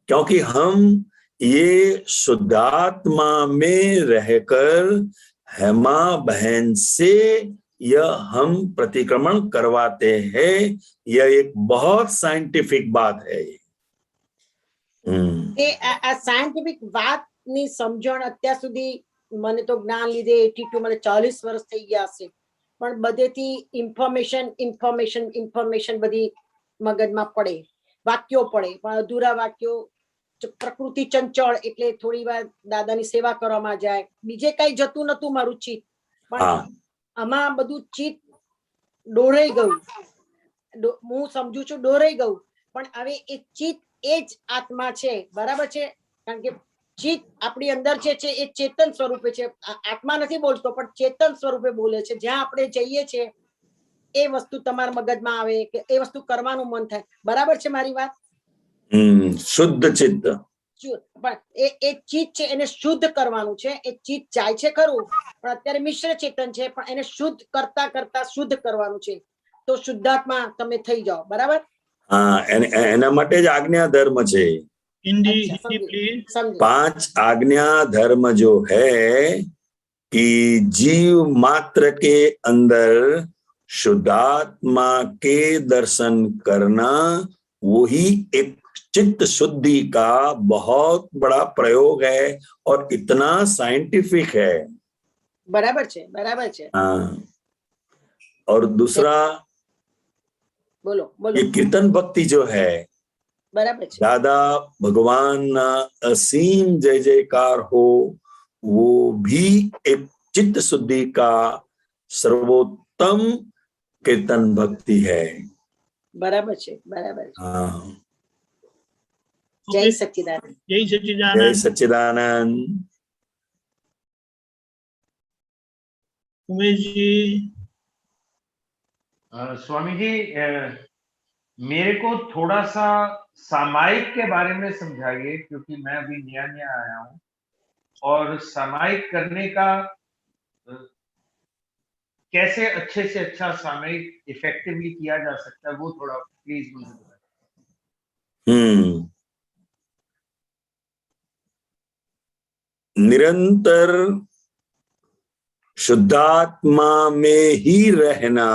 क्योंकि हम ये शुद्धात्मा में रहकर हेमा बहन से यह हम प्रतिक्रमण करवाते हैं। यह एक बहुत साइंटिफिक बात है। આ સાયન્ટિફિક વાતની સમજણ અત્યાર સુધી મને તો જ્ઞાન લીધે 82 મને 40 વર્ષ થઈ ગયા હશે, પણ બધેથી ઇન્ફોર્મેશન બધી મગજમાં પડે, વાક્યો પડે, પણ અધૂરા વાક્યો. પ્રકૃતિ ચંચળ એટલે થોડી વાર દાદાની સેવા કરવામાં જાય, બીજે કઈ જતું નતું મારું ચિત્ત, પણ આમાં બધું ચિત્ત ડોરાઈ ગયું. હું સમજુ છું ડોરાઈ ગયું, પણ હવે એ ચિત્ત એ જ આત્મા છે, બરાબર છે? કારણ કે ચિત્ત આપણી અંદર જે છે એ ચેતન સ્વરૂપે છે, આત્મા નથી બોલતો પણ ચેતન સ્વરૂપે બોલે છે. જ્યાં આપણે જઈએ છીએ એ વસ્તુ તમારા મગજમાં આવે કે એ વસ્તુ કરવાનું મન થાય, બરાબર છે મારી વાત? શુદ્ધ ચિત્ત, પણ એ ચિત્ત છે એને શુદ્ધ કરવાનું છે. એ ચિત્ત જાય છે ખરું, પણ અત્યારે મિશ્ર ચેતન છે, પણ એને શુદ્ધ કરતા કરતા શુદ્ધ કરવાનું છે, તો શુદ્ધાત્મા તમે થઈ જાઓ, બરાબર? એના માટે જ આજ્ઞા ધર્મ છે. हिंदी अच्छा, हिंदी प्लीज। 5 आज्ञा धर्म जो है कि जीव मात्र के अंदर शुद्धात्मा के दर्शन करना, वही एक चित्त शुद्धि का बहुत बड़ा प्रयोग है और इतना साइंटिफिक है। बराबर छे, बराबर छे। हाँ, और दूसरा बोलो बोलो। ये कीर्तन भक्ति जो है, बराबर छे। दादा भगवान असीम जय जयकार हो, वो भी एक चित्त शुद्धि का सर्वोत्तम कीर्तन भक्ति है। बराबर छे, बराबर छे। हाँ, जय सच्चिदानंद। जय जय सच्चिदानंद। सच्चिदानंद। उमेश जी। स्वामी जी, मेरे को थोड़ा सा सामायिक के बारे में समझाइए, क्योंकि मैं अभी नया नया आया हूँ और सामायिक करने का कैसे अच्छे से अच्छा सामायिक इफेक्टिवली किया जा सकता है, वो थोड़ा प्लीज मुझे बताइए। निरंतर शुद्धात्मा में ही रहना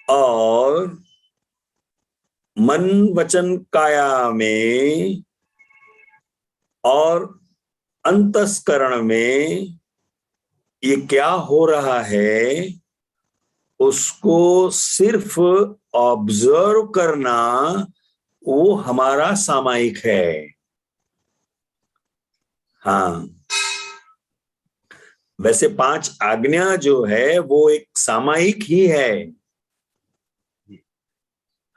और मन वचन काया में और अंतस्करण में ये क्या हो रहा है उसको सिर्फ ऑब्जर्व करना, वो हमारा सामायिक है। हाँ, वैसे 5 आज्ञा जो है वो एक सामायिक ही है।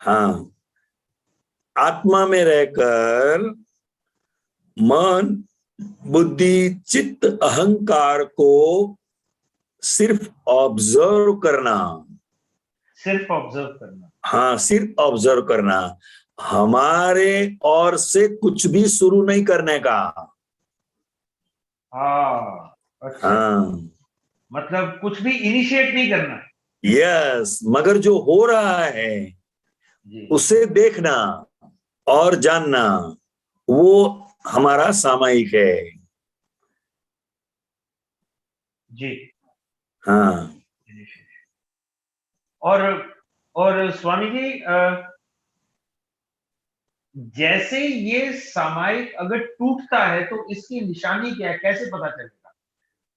हाँ, आत्मा में रहकर मन, बुद्धि, चित्त, अहंकार को सिर्फ ऑब्जर्व करना। सिर्फ ऑब्जर्व करना। हाँ, सिर्फ ऑब्जर्व करना, हमारे ओर से कुछ भी शुरू नहीं करने का। हाँ, अच्छा। हाँ, मतलब कुछ भी इनिशिएट नहीं करना। यस, मगर जो हो रहा है जी उसे देखना और जानना, वो हमारा सामायिक है। जी। हाँ, और स्वामी जी, जैसे ये सामायिक अगर टूटता है तो इसकी निशानी क्या है, कैसे पता चलेगा?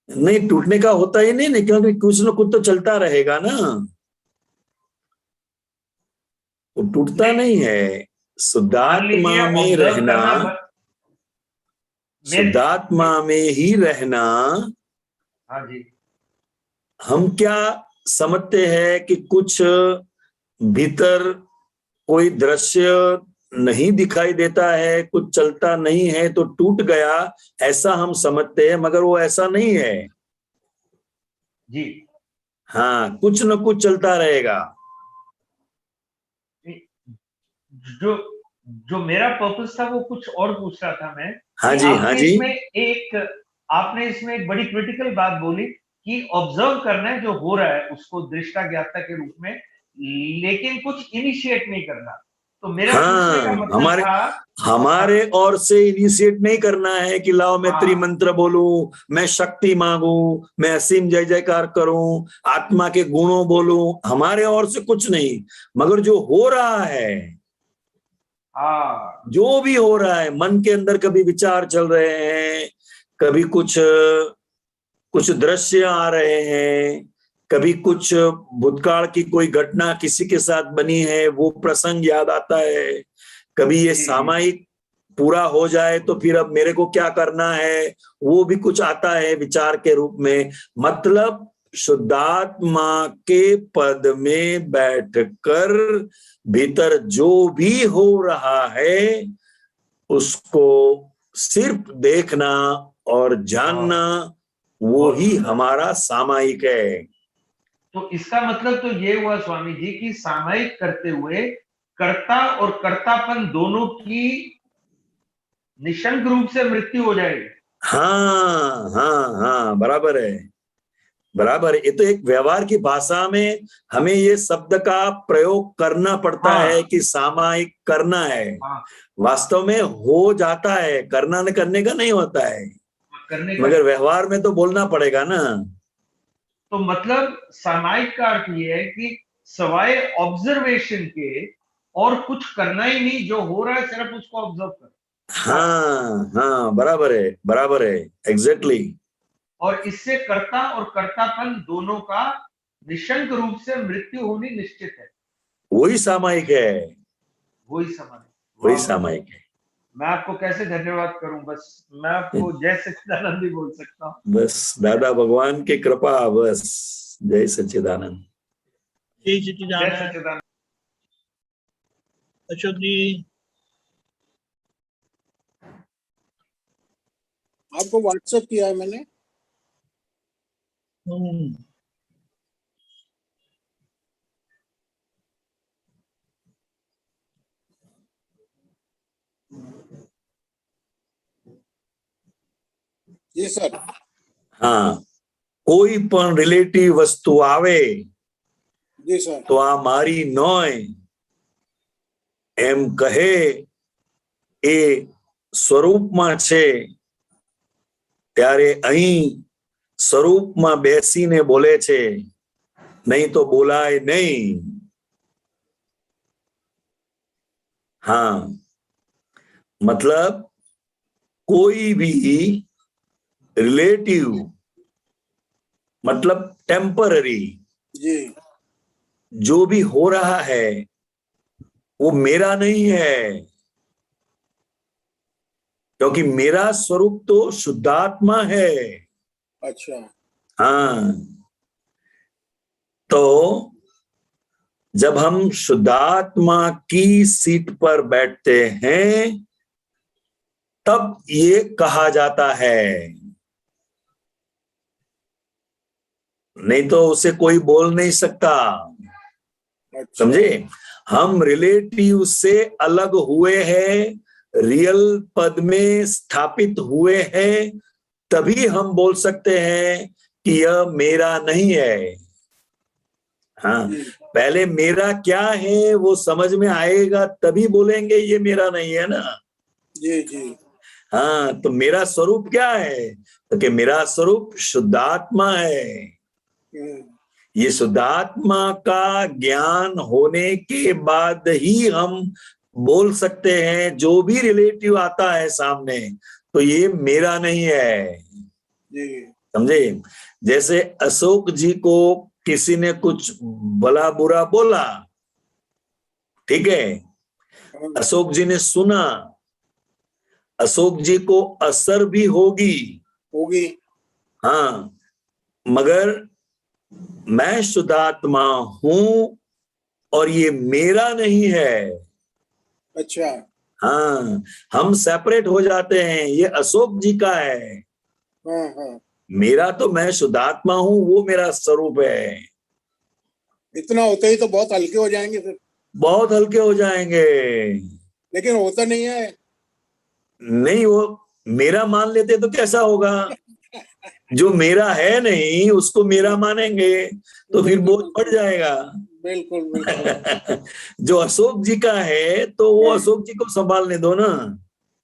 नहीं, टूटने का होता ही नहीं, क्योंकि कुछ न कुछ तो चलता रहेगा ना, वो टूटता नहीं है। मान लीजिए शुद्धात्मा में ऑब्जर्व रहना, करना शुद्धात्मा में ही रहना। हाँ जी। हम क्या समझते हैं कि कुछ भीतर कोई दृश्य नहीं दिखाई देता है, कुछ चलता नहीं है तो टूट गया, ऐसा हम समझते हैं, मगर वो ऐसा नहीं है। जी। हाँ, कुछ न कुछ चलता रहेगा। जो जो मेरा पर्पस था वो कुछ और पूछ रहा था मैं, हाँ कि जी, हाँ जी। आपने इसमें एक बड़ी क्रिटिकल बात बोली कि ऑब्जर्व करना है जो हो रहा है उसको दृष्टा ज्ञाता के रूप में, लेकिन कुछ इनिशिएट नहीं करना। तो मेरा पूछने का हाँ, मतलब था, हमारे ओर से इनिशिएट नहीं करना है कि लाओ मैं हाँ, त्रिमंत्र बोलूं, मैं शक्ति मांगू, मैं असीम जय जयकार करूं, आत्मा के गुणों बोलूं, हमारे ओर से कुछ नहीं। मगर जो हो रहा है, हाँ, जो भी हो रहा है, मन के अंदर कभी विचार चल रहे हैं, कभी कुछ कुछ दृश्य आ रहे हैं, कभी कुछ भूतकाल की कोई घटना किसी के साथ बनी है वो प्रसंग याद आता है, कभी ये जी, सामायिक पूरा हो जाए तो फिर अब मेरे को क्या करना है, वो भी कुछ आता है विचार के रूप में। मतलब शुद्धात्मा के पद में बैठकर भीतर जो भी हो रहा है उसको सिर्फ देखना और जानना, वो ही हमारा सामायिक है। तो इसका मतलब तो ये हुआ स्वामी जी कि सामायिक करते हुए कर्ता और कर्तापन दोनों की निशंक रूप से मृत्यु हो जाएगी। हाँ हाँ हाँ, बराबर है, बराबर। ये तो एक व्यवहार की भाषा में हमें ये शब्द का प्रयोग करना पड़ता हाँ, है कि सामायिक करना है। हाँ, वास्तव में हो जाता है, करना न करने का नहीं होता है, करने का। मगर व्यवहार में तो बोलना पड़ेगा ना। तो मतलब सामायिक का अर्थ ये है कि सवाए ऑब्जर्वेशन के और कुछ करना ही नहीं, जो हो रहा है सिर्फ उसको ऑब्जर्व कर। हाँ हाँ, बराबर है, बराबर है, एग्जैक्टली। और इससे कर्ता और कर्तापन दोनों का निशंक रूप से मृत्यु होनी निश्चित है। वही सामायिक है, वही समय। वही वाह, सामायिक है। मैं आपको कैसे धन्यवाद करूं, बस मैं आपको जय सच्चिदानंद ही बोल सकता हूँ। बस दादा भगवान की कृपा, बस। जय सच्चिदानंद। जय जय सच्चिदानंद। सच्चिदानंद। अशोक जी, आपको व्हाट्सएप किया है मैंने। हम्म, जी सर। हाँ, कोई पण रिलेटिव वस्तु आवे जी सर। तो आ मारी नोय एम कहे એ સ્વરૂપમાં છે, ત્યારે અહીં સ્વરૂપમાં બેસીને બોલે છે, નહીં તો બોલાય નહીં. हाँ, मतलब कोई भी रिलेटिव, मतलब टेम्पररी, जी जो भी हो रहा है वो मेरा नहीं है, क्योंकि मेरा स्वरूप तो शुद्धात्मा है। अच्छा। हाँ, तो जब हम शुद्धात्मा की सीट पर बैठते हैं तब ये कहा जाता है, नहीं तो उसे कोई बोल नहीं सकता। अच्छा। समझे? हम रिलेटिव से अलग हुए हैं, रियल पद में स्थापित हुए हैं, तभी हम बोल सकते हैं कि यह मेरा नहीं है। हाँ, जी पहले मेरा क्या है वो समझ में आएगा तभी बोलेंगे ये मेरा नहीं है ना। जी जी। हाँ, तो मेरा स्वरूप क्या है? तो कि मेरा स्वरूप शुद्धात्मा है। हम्म, ये शुद्धात्मा का ज्ञान होने के बाद ही हम बोल सकते हैं, जो भी रिलेटिव आता है सामने तो ये मेरा नहीं है। जी समझे? जैसे अशोक जी को किसी ने कुछ भला बुरा बोला, ठीक है, हाँ, अशोक जी ने सुना, अशोक जी को असर भी होगी, होगी। हाँ, मगर मैं शुद्धात्मा हूं और ये मेरा नहीं है। अच्छा। हाँ, हम सेपरेट हो जाते हैं, ये अशोक जी का है, हाँ हाँ। मेरा तो मैं शुद्धात्मा हूं, वो मेरा स्वरूप है। इतना होते ही तो बहुत हल्के हो जाएंगे फिर, बहुत हल्के हो जाएंगे। लेकिन होता नहीं है। नहीं, वो मेरा मान लेते तो कैसा होगा? जो मेरा है नहीं उसको मेरा मानेंगे तो फिर बिल्कुल बोझ बढ़ बिल्कुल जाएगा। बिल्कुल बिल्कुल। जो अशोक जी का है तो वो हाँ, अशोक जी को संभालने दो ना।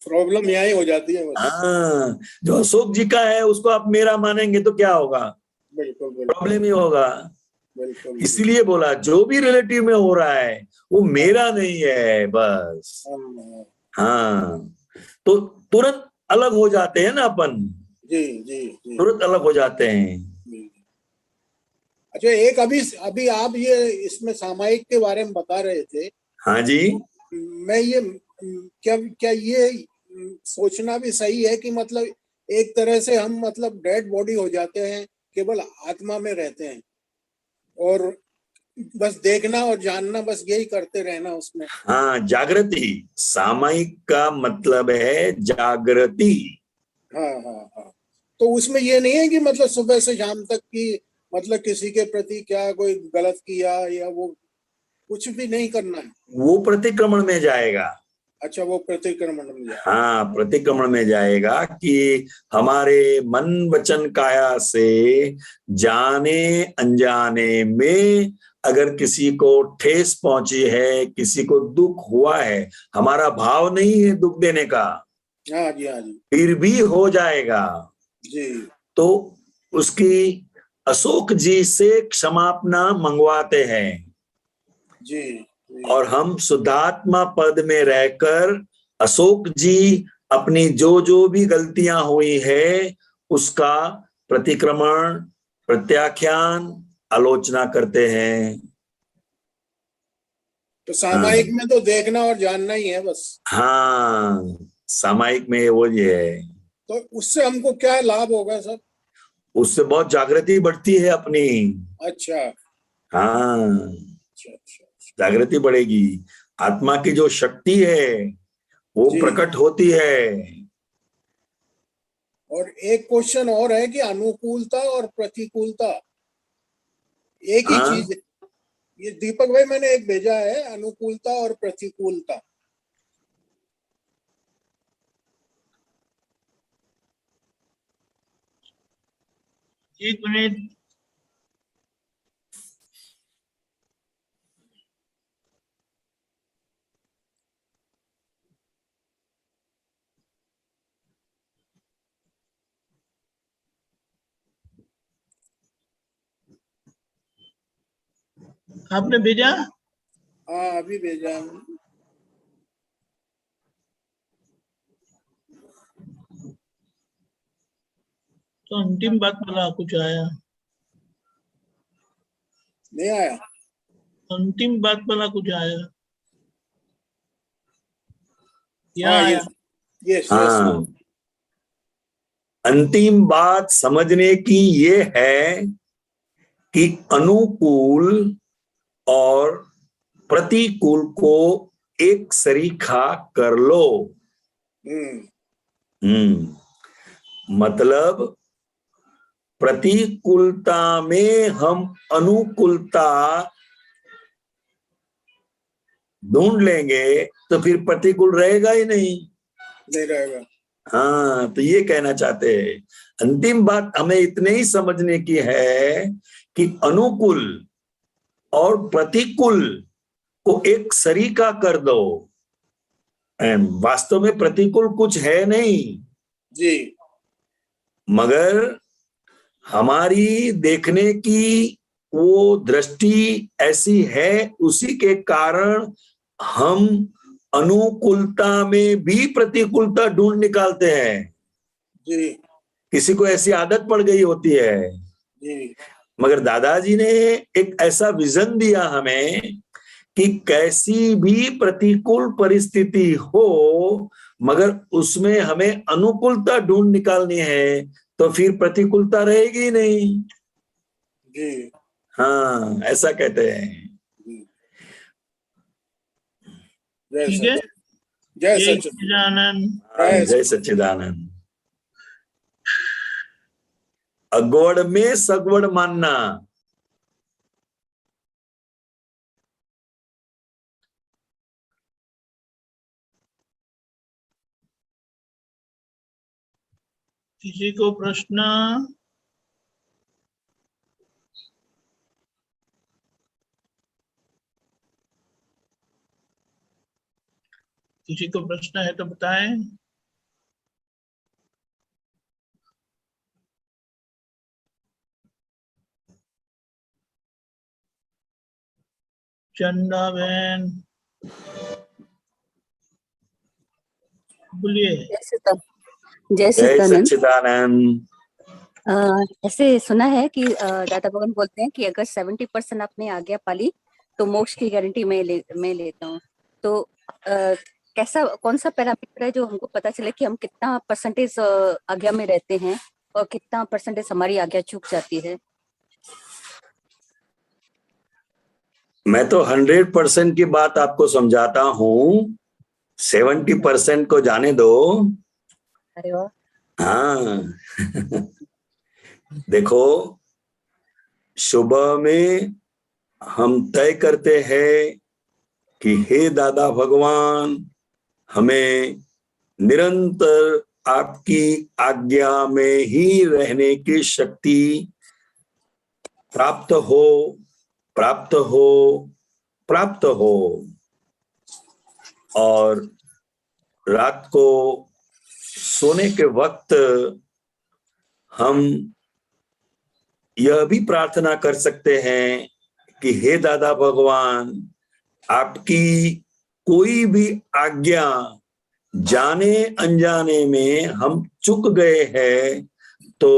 प्रॉब्लम यहाँ ही हो जाती है बस। हाँ, जो अशोक जी का है उसको आप मेरा मानेंगे तो क्या होगा? बिल्कुल बिल्कुल प्रॉब्लम ही होगा। बिल्कुल। इसलिए बोला जो भी रिलेटिव में हो रहा है वो मेरा नहीं है बस। हाँ, हाँ, हाँ, तो तुरंत अलग हो जाते हैं ना अपन, जी जी जी तुरंत अलग हो जाते हैं। जी। अच्छा, एक अभी अभी आप ये इसमें सामायिक के बारे में बता रहे थे। हाँ जी। मैं ये क्या क्या ये सोचना भी सही है कि मतलब एक तरह से हम मतलब डेड बॉडी हो जाते हैं, केवल आत्मा में रहते हैं और बस देखना और जानना, बस यही करते रहना उसमें। हाँ, जागृति, सामायिक का मतलब है जागृति। हाँ हाँ हाँ। तो उसमें ये नहीं है कि मतलब सुबह से शाम तक की मतलब किसी के प्रति क्या कोई गलत किया या वो कुछ भी नहीं करना है। वो प्रतिक्रमण में जाएगा। अच्छा, वो प्रतिक्रमण में जाए। हाँ, प्रतिक्रमण में जाएगा कि हमारे मन वचन काया से जाने अनजाने में अगर किसी को ठेस पहुंची है, किसी को दुख हुआ है, हमारा भाव नहीं है दुख देने का, हाँ जी हाँ जी फिर भी हो जाएगा, जी तो उसकी अशोक जी से क्षमापना मंगवाते हैं। जी जी। और हम शुद्धात्मा पद में रहकर अशोक जी अपनी जो जो भी गलतियां हुई है उसका प्रतिक्रमण, प्रत्याख्यान, आलोचना करते हैं। तो हाँ, सामायिक में तो देखना और जानना ही है बस। हाँ, सामायिक में वो ये है। तो उससे हमको क्या लाभ होगा सर? उससे बहुत जागृति बढ़ती है अपनी। अच्छा हाँ, अच्छा अच्छा अच्छा। जागृति बढ़ेगी, आत्मा की जो शक्ति है वो जी। प्रकट होती है। और एक क्वेश्चन और है कि अनुकूलता और प्रतिकूलता एक ही हाँ, चीज है? ये दीपक भाई मैंने एक भेजा है, अनुकूलता और प्रतिकूलता। एक मिनट। आपने भेजा? हाँ अभी भेजा है। तो अंतिम बात वाला कुछ आया? नहीं आया? अंतिम बात वाला कुछ आया? क्या हाँ आया? Yes yes yes. हाँ, अंतिम बात समझने की ये है कि अनुकूल और प्रतिकूल को एक सरीखा कर लो। मतलब प्रतिकूलता में हम अनुकूलता ढूंढ लेंगे तो फिर प्रतिकूल रहेगा ही नहीं रहेगा। हाँ, तो ये कहना चाहते हैं। अंतिम बात हमें इतने ही समझने की है कि अनुकूल और प्रतिकूल को एक सरीका कर दो। वास्तव में प्रतिकूल कुछ है नहीं जी, मगर हमारी देखने की वो दृष्टि ऐसी है, उसी के कारण हम अनुकूलता में भी प्रतिकूलता ढूंढ निकालते हैं। जी, किसी को ऐसी आदत पड़ गई होती है। जी, मगर दादाजी ने एक ऐसा विजन दिया हमें कि कैसी भी प्रतिकूल परिस्थिति हो मगर उसमें हमें अनुकूलता ढूंढ निकालनी है, तो फिर प्रतिकूलता रहेगी नहीं। जी, हाँ, ऐसा कहते हैं। जी। जय ठीक है। सच्चिदानंद। जय जय सच्चिदानंद। सच्चिदानंद। हाँ, जय सच्चिदानंद। अगवड़ में सगवड़ मानना। किसी को प्रश्न? किसी को प्रश्न है तो बताएं। चंदा बहन बोलिए। जय जय सच्चिदानंद। सच्चिदानंद। ऐसे सुना है कि दादा भगवान बोलते हैं कि अगर 70% आपने आज्ञा पाली तो मोक्ष की गारंटी मैं लेता हूँ। तो कैसा कौन सा पैरामीटर है जो हमको पता चले कि हम कितना परसेंटेज आज्ञा में रहते हैं और कितना परसेंटेज हमारी आज्ञा चूक जाती है? मैं तो 100% की बात आपको समझाता हूँ, 70% को जाने दो। अरे वाह। हाँ देखो, सुबह में हम तय करते हैं कि हे दादा भगवान, हमें निरंतर आपकी आज्ञा में ही रहने की शक्ति प्राप्त हो, प्राप्त हो, प्राप्त हो। और रात को सोने के वक्त हम यह भी प्रार्थना कर सकते हैं कि हे दादा भगवान, आपकी कोई भी आज्ञा जाने अनजाने में हम चूक गए हैं तो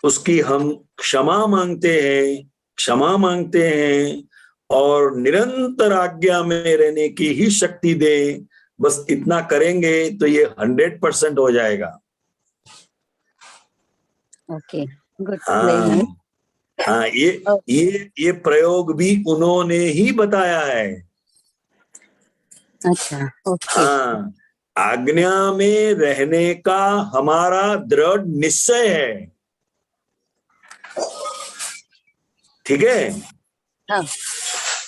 उसकी हम क्षमा मांगते हैं और निरंतर आज्ञा में रहने की ही शक्ति दे। बस इतना करेंगे तो ये 100% हो जाएगा। Okay, good. हाँ हाँ, ये प्रयोग भी उन्होंने ही बताया है। अच्छा, ओके। हाँ, आज्ञा में रहने का हमारा दृढ़ निश्चय है। ठीक है, हाँ,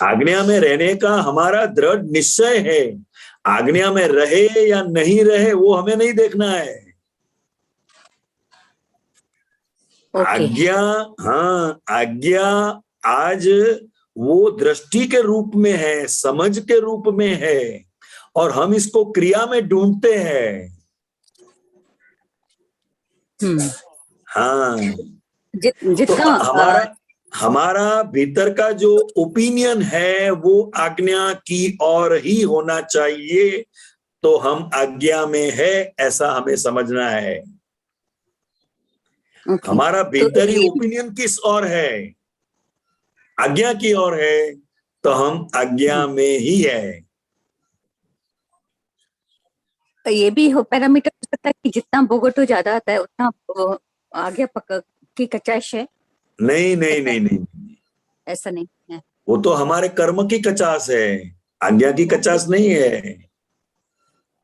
आज्ञा में रहने का हमारा दृढ़ निश्चय है। आज्ञा में रहे या नहीं रहे वो हमें नहीं देखना है। आज्ञा, हाँ, आज्ञा आज वो दृष्टि के रूप में है, समझ के रूप में है और हम इसको क्रिया में ढूंढते हैं। हाँ, जितना तो हमारा भीतर का जो ओपिनियन है वो आज्ञा की ओर ही होना चाहिए, तो हम आज्ञा में है ऐसा हमें समझना है। हमारा भीतरी ओपिनियन किस ओर है? आज्ञा की ओर है, तो हम आज्ञा में ही है। ये भी हो पैरामीटर हो सकता है कि जितना बोगोटो ज्यादा आता है उतना आगे पक की कचाश है, नहीं नहीं नहीं नहीं, ऐसा नहीं है। वो तो हमारे कर्म की कचास है, आज्ञा की कचास नहीं है।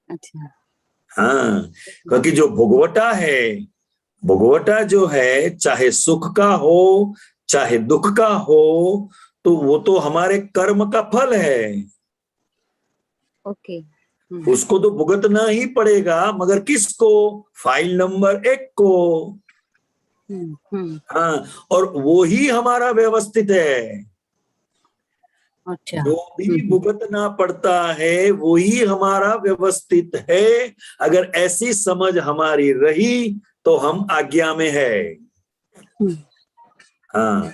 अच्छा। हाँ, क्योंकि जो भोगवटा है, भोगवटा जो है चाहे सुख का हो चाहे दुख का हो, तो वो तो हमारे कर्म का फल है, ओके। उसको तो भुगतना ही पड़ेगा, मगर किसको? फाइल नंबर 1 को। हाँ, और वो ही हमारा व्यवस्थित है, अच्छा। जो भी भुगतना पड़ता है वो ही हमारा व्यवस्थित है। अगर ऐसी समझ हमारी रही तो हम आज्ञा में है। हाँ,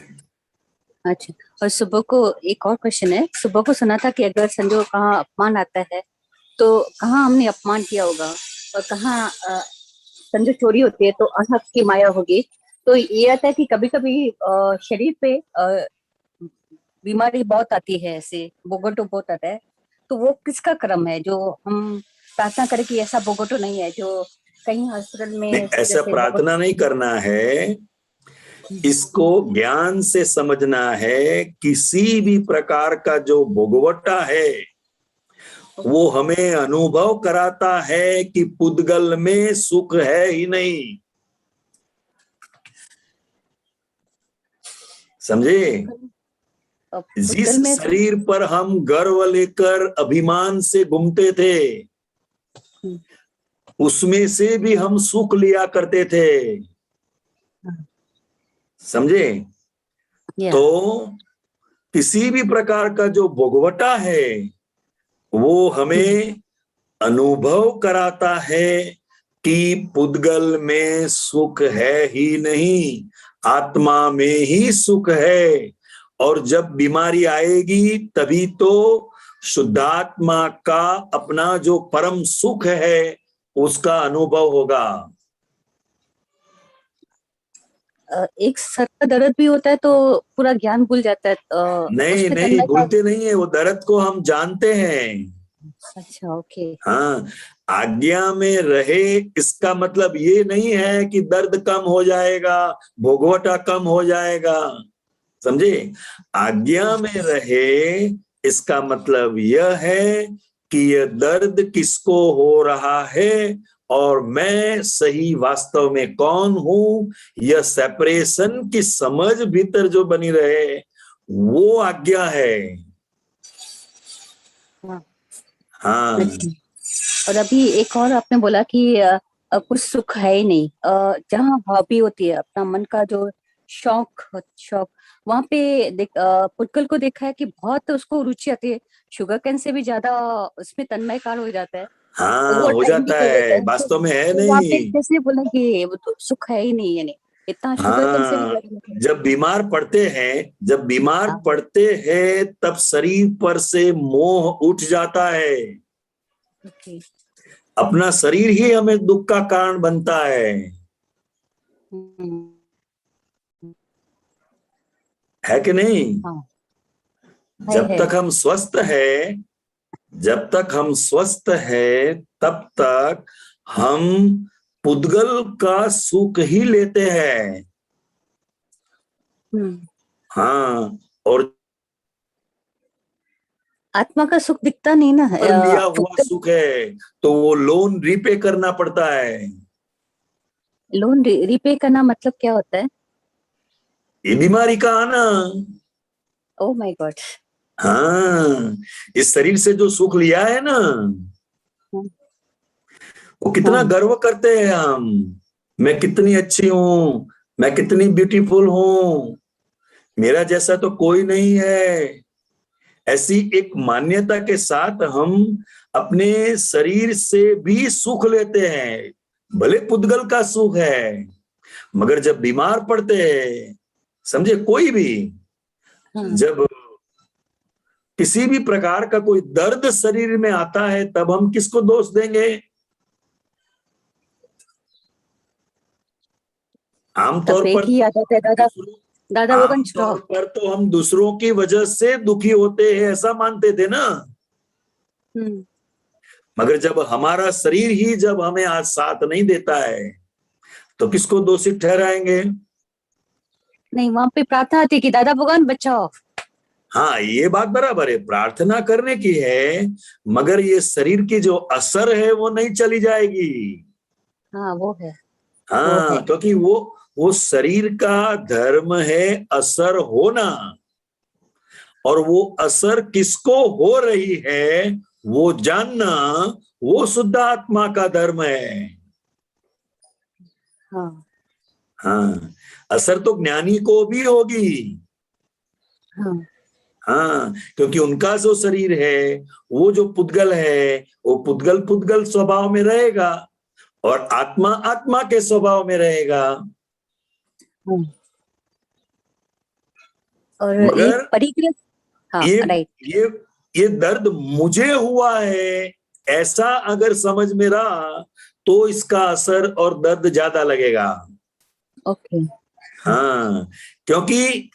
अच्छा। और सुबह को एक और क्वेश्चन है, सुबह को सुना था कि अगर संजो कहाँ अपमान आता है तो कहाँ हमने अपमान किया होगा और कहाँ संजो चोरी होती है तो अनहक की माया होगी। तो ये आता है कि कभी कभी शरीर पे बीमारी बहुत आती है, ऐसे बोगोटो बहुत आता है, तो वो किसका कर्म है जो हम प्रार्थना करें कि ऐसा बोगोटो नहीं है जो कहीं हॉस्पिटल में नहीं, ऐसा जैसे प्रार्थना नहीं करना है, इसको ज्ञान से समझना है। किसी भी प्रकार का जो भोगवटा है वो हमें अनुभव कराता है कि पुद्गल में सुख है ही नहीं। समझे? जिस पुद्गल में शरीर पर हम गर्व लेकर अभिमान से घूमते थे उसमें से भी हम सुख लिया करते थे। समझे? या तो किसी भी प्रकार का जो भोगवटा है वो हमें अनुभव कराता है कि पुद्गल में सुख है ही नहीं, आत्मा में ही सुख है। और जब बीमारी आएगी तभी तो शुद्धात्मा का अपना जो परम सुख है उसका अनुभव होगा। एक सर का दर्द भी होता है तो पूरा ज्ञान भूल जाता है, नहीं उसमें नहीं, तन्मय का। भूलते नहीं है, वो दर्द को हम जानते हैं। अच्छा, ओके। हाँ, आज्ञा में रहे इसका मतलब ये नहीं है कि दर्द कम हो जाएगा, भोगवटा कम हो जाएगा। समझे? आज्ञा में रहे इसका मतलब यह है कि यह दर्द किसको हो रहा है और मैं सही वास्तव में कौन हूं, यह सेपरेशन की समझ भीतर जो बनी रहे वो आज्ञा है। हाँ, और अभी एक और आपने बोला कि कुछ सुख है ही नहीं, जहाँ हॉबी होती है अपना मन का जो शौक शौक, वहां पे पुद्गल को देखा है कि बहुत उसको रुचि आती है, शुगर कैन से भी ज्यादा उसमें तन्मयकार हो जाता है, हाँ, ओवर हो टाइम भी जाता कर लेता है, है। वास्तव में है तो वहां पे नहीं। कैसे बोला कि वो तो सुख है ही नहीं, यानी इतना शुगर कैन से भी हाँ, ज्यादा। जब बीमार पड़ते हैं, जब बीमार हाँ, पड़ते हैं तब शरीर पर से मोह उठ जाता है। ओके। अपना शरीर ही हमें दुख का कारण बनता है कि नहीं? हाँ, जब है। तक हम स्वस्थ है, जब तक हम स्वस्थ है तब तक हम पुद्गल का सुख ही लेते हैं। हाँ, और आत्मा का सुख दिखता नहीं ना, पर लिया हुआ पुद्गल सुख है तो वो लोन रीपे करना पड़ता है। लोन रीपे करना मतलब क्या होता है? ये बीमारी का आना। Oh my God. हाँ, इस शरीर से जो सुख लिया है ना, वो कितना गर्व करते हैं हम, मैं कितनी अच्छी हूं, मैं कितनी ब्यूटीफुल हूं, मेरा जैसा तो कोई नहीं है। ऐसी एक मान्यता के साथ हम अपने शरीर से भी सुख लेते हैं, भले पुद्गल का सुख है, मगर जब बीमार पड़ते हैं, समझे, कोई भी जब किसी भी प्रकार का कोई दर्द शरीर में आता है तब हम किसको दोष देंगे? आमतौर तब एक पर ही याद आता है, दादा वोगन आमतौर पर तो हम दूसरों की वजह से दुखी होते हैं ऐसा मानते थे ना। मगर जब हमारा शरीर ही जब हमें आज साथ नहीं देता है तो किसको दोषी ठहराएंगे? नहीं, वहां पे प्रार्थना थी कि दादा भगवान बचाओ। हाँ, ये बात बराबर है, प्रार्थना करने की है, मगर ये शरीर की जो असर है वो नहीं चली जाएगी। हाँ वो है। हाँ, क्योंकि वो शरीर का धर्म है असर होना, और वो असर किसको हो रही है वो जानना, वो शुद्ध आत्मा का धर्म है। हाँ हाँ, असर तो ज्ञानी को भी होगी। हाँ हाँ, क्योंकि उनका जो शरीर है, वो जो पुद्गल है, वो पुद्गल पुद्गल स्वभाव में रहेगा, और आत्मा आत्मा के स्वभाव में रहेगा। हाँ। और मगर एक परिग्रह। हाँ ये राइट। ये ये दर्द मुझे हुआ है ऐसा अगर समझ में रहा तो इसका असर और दर्द ज्यादा लगेगा। ओके। हाँ, क्योंकि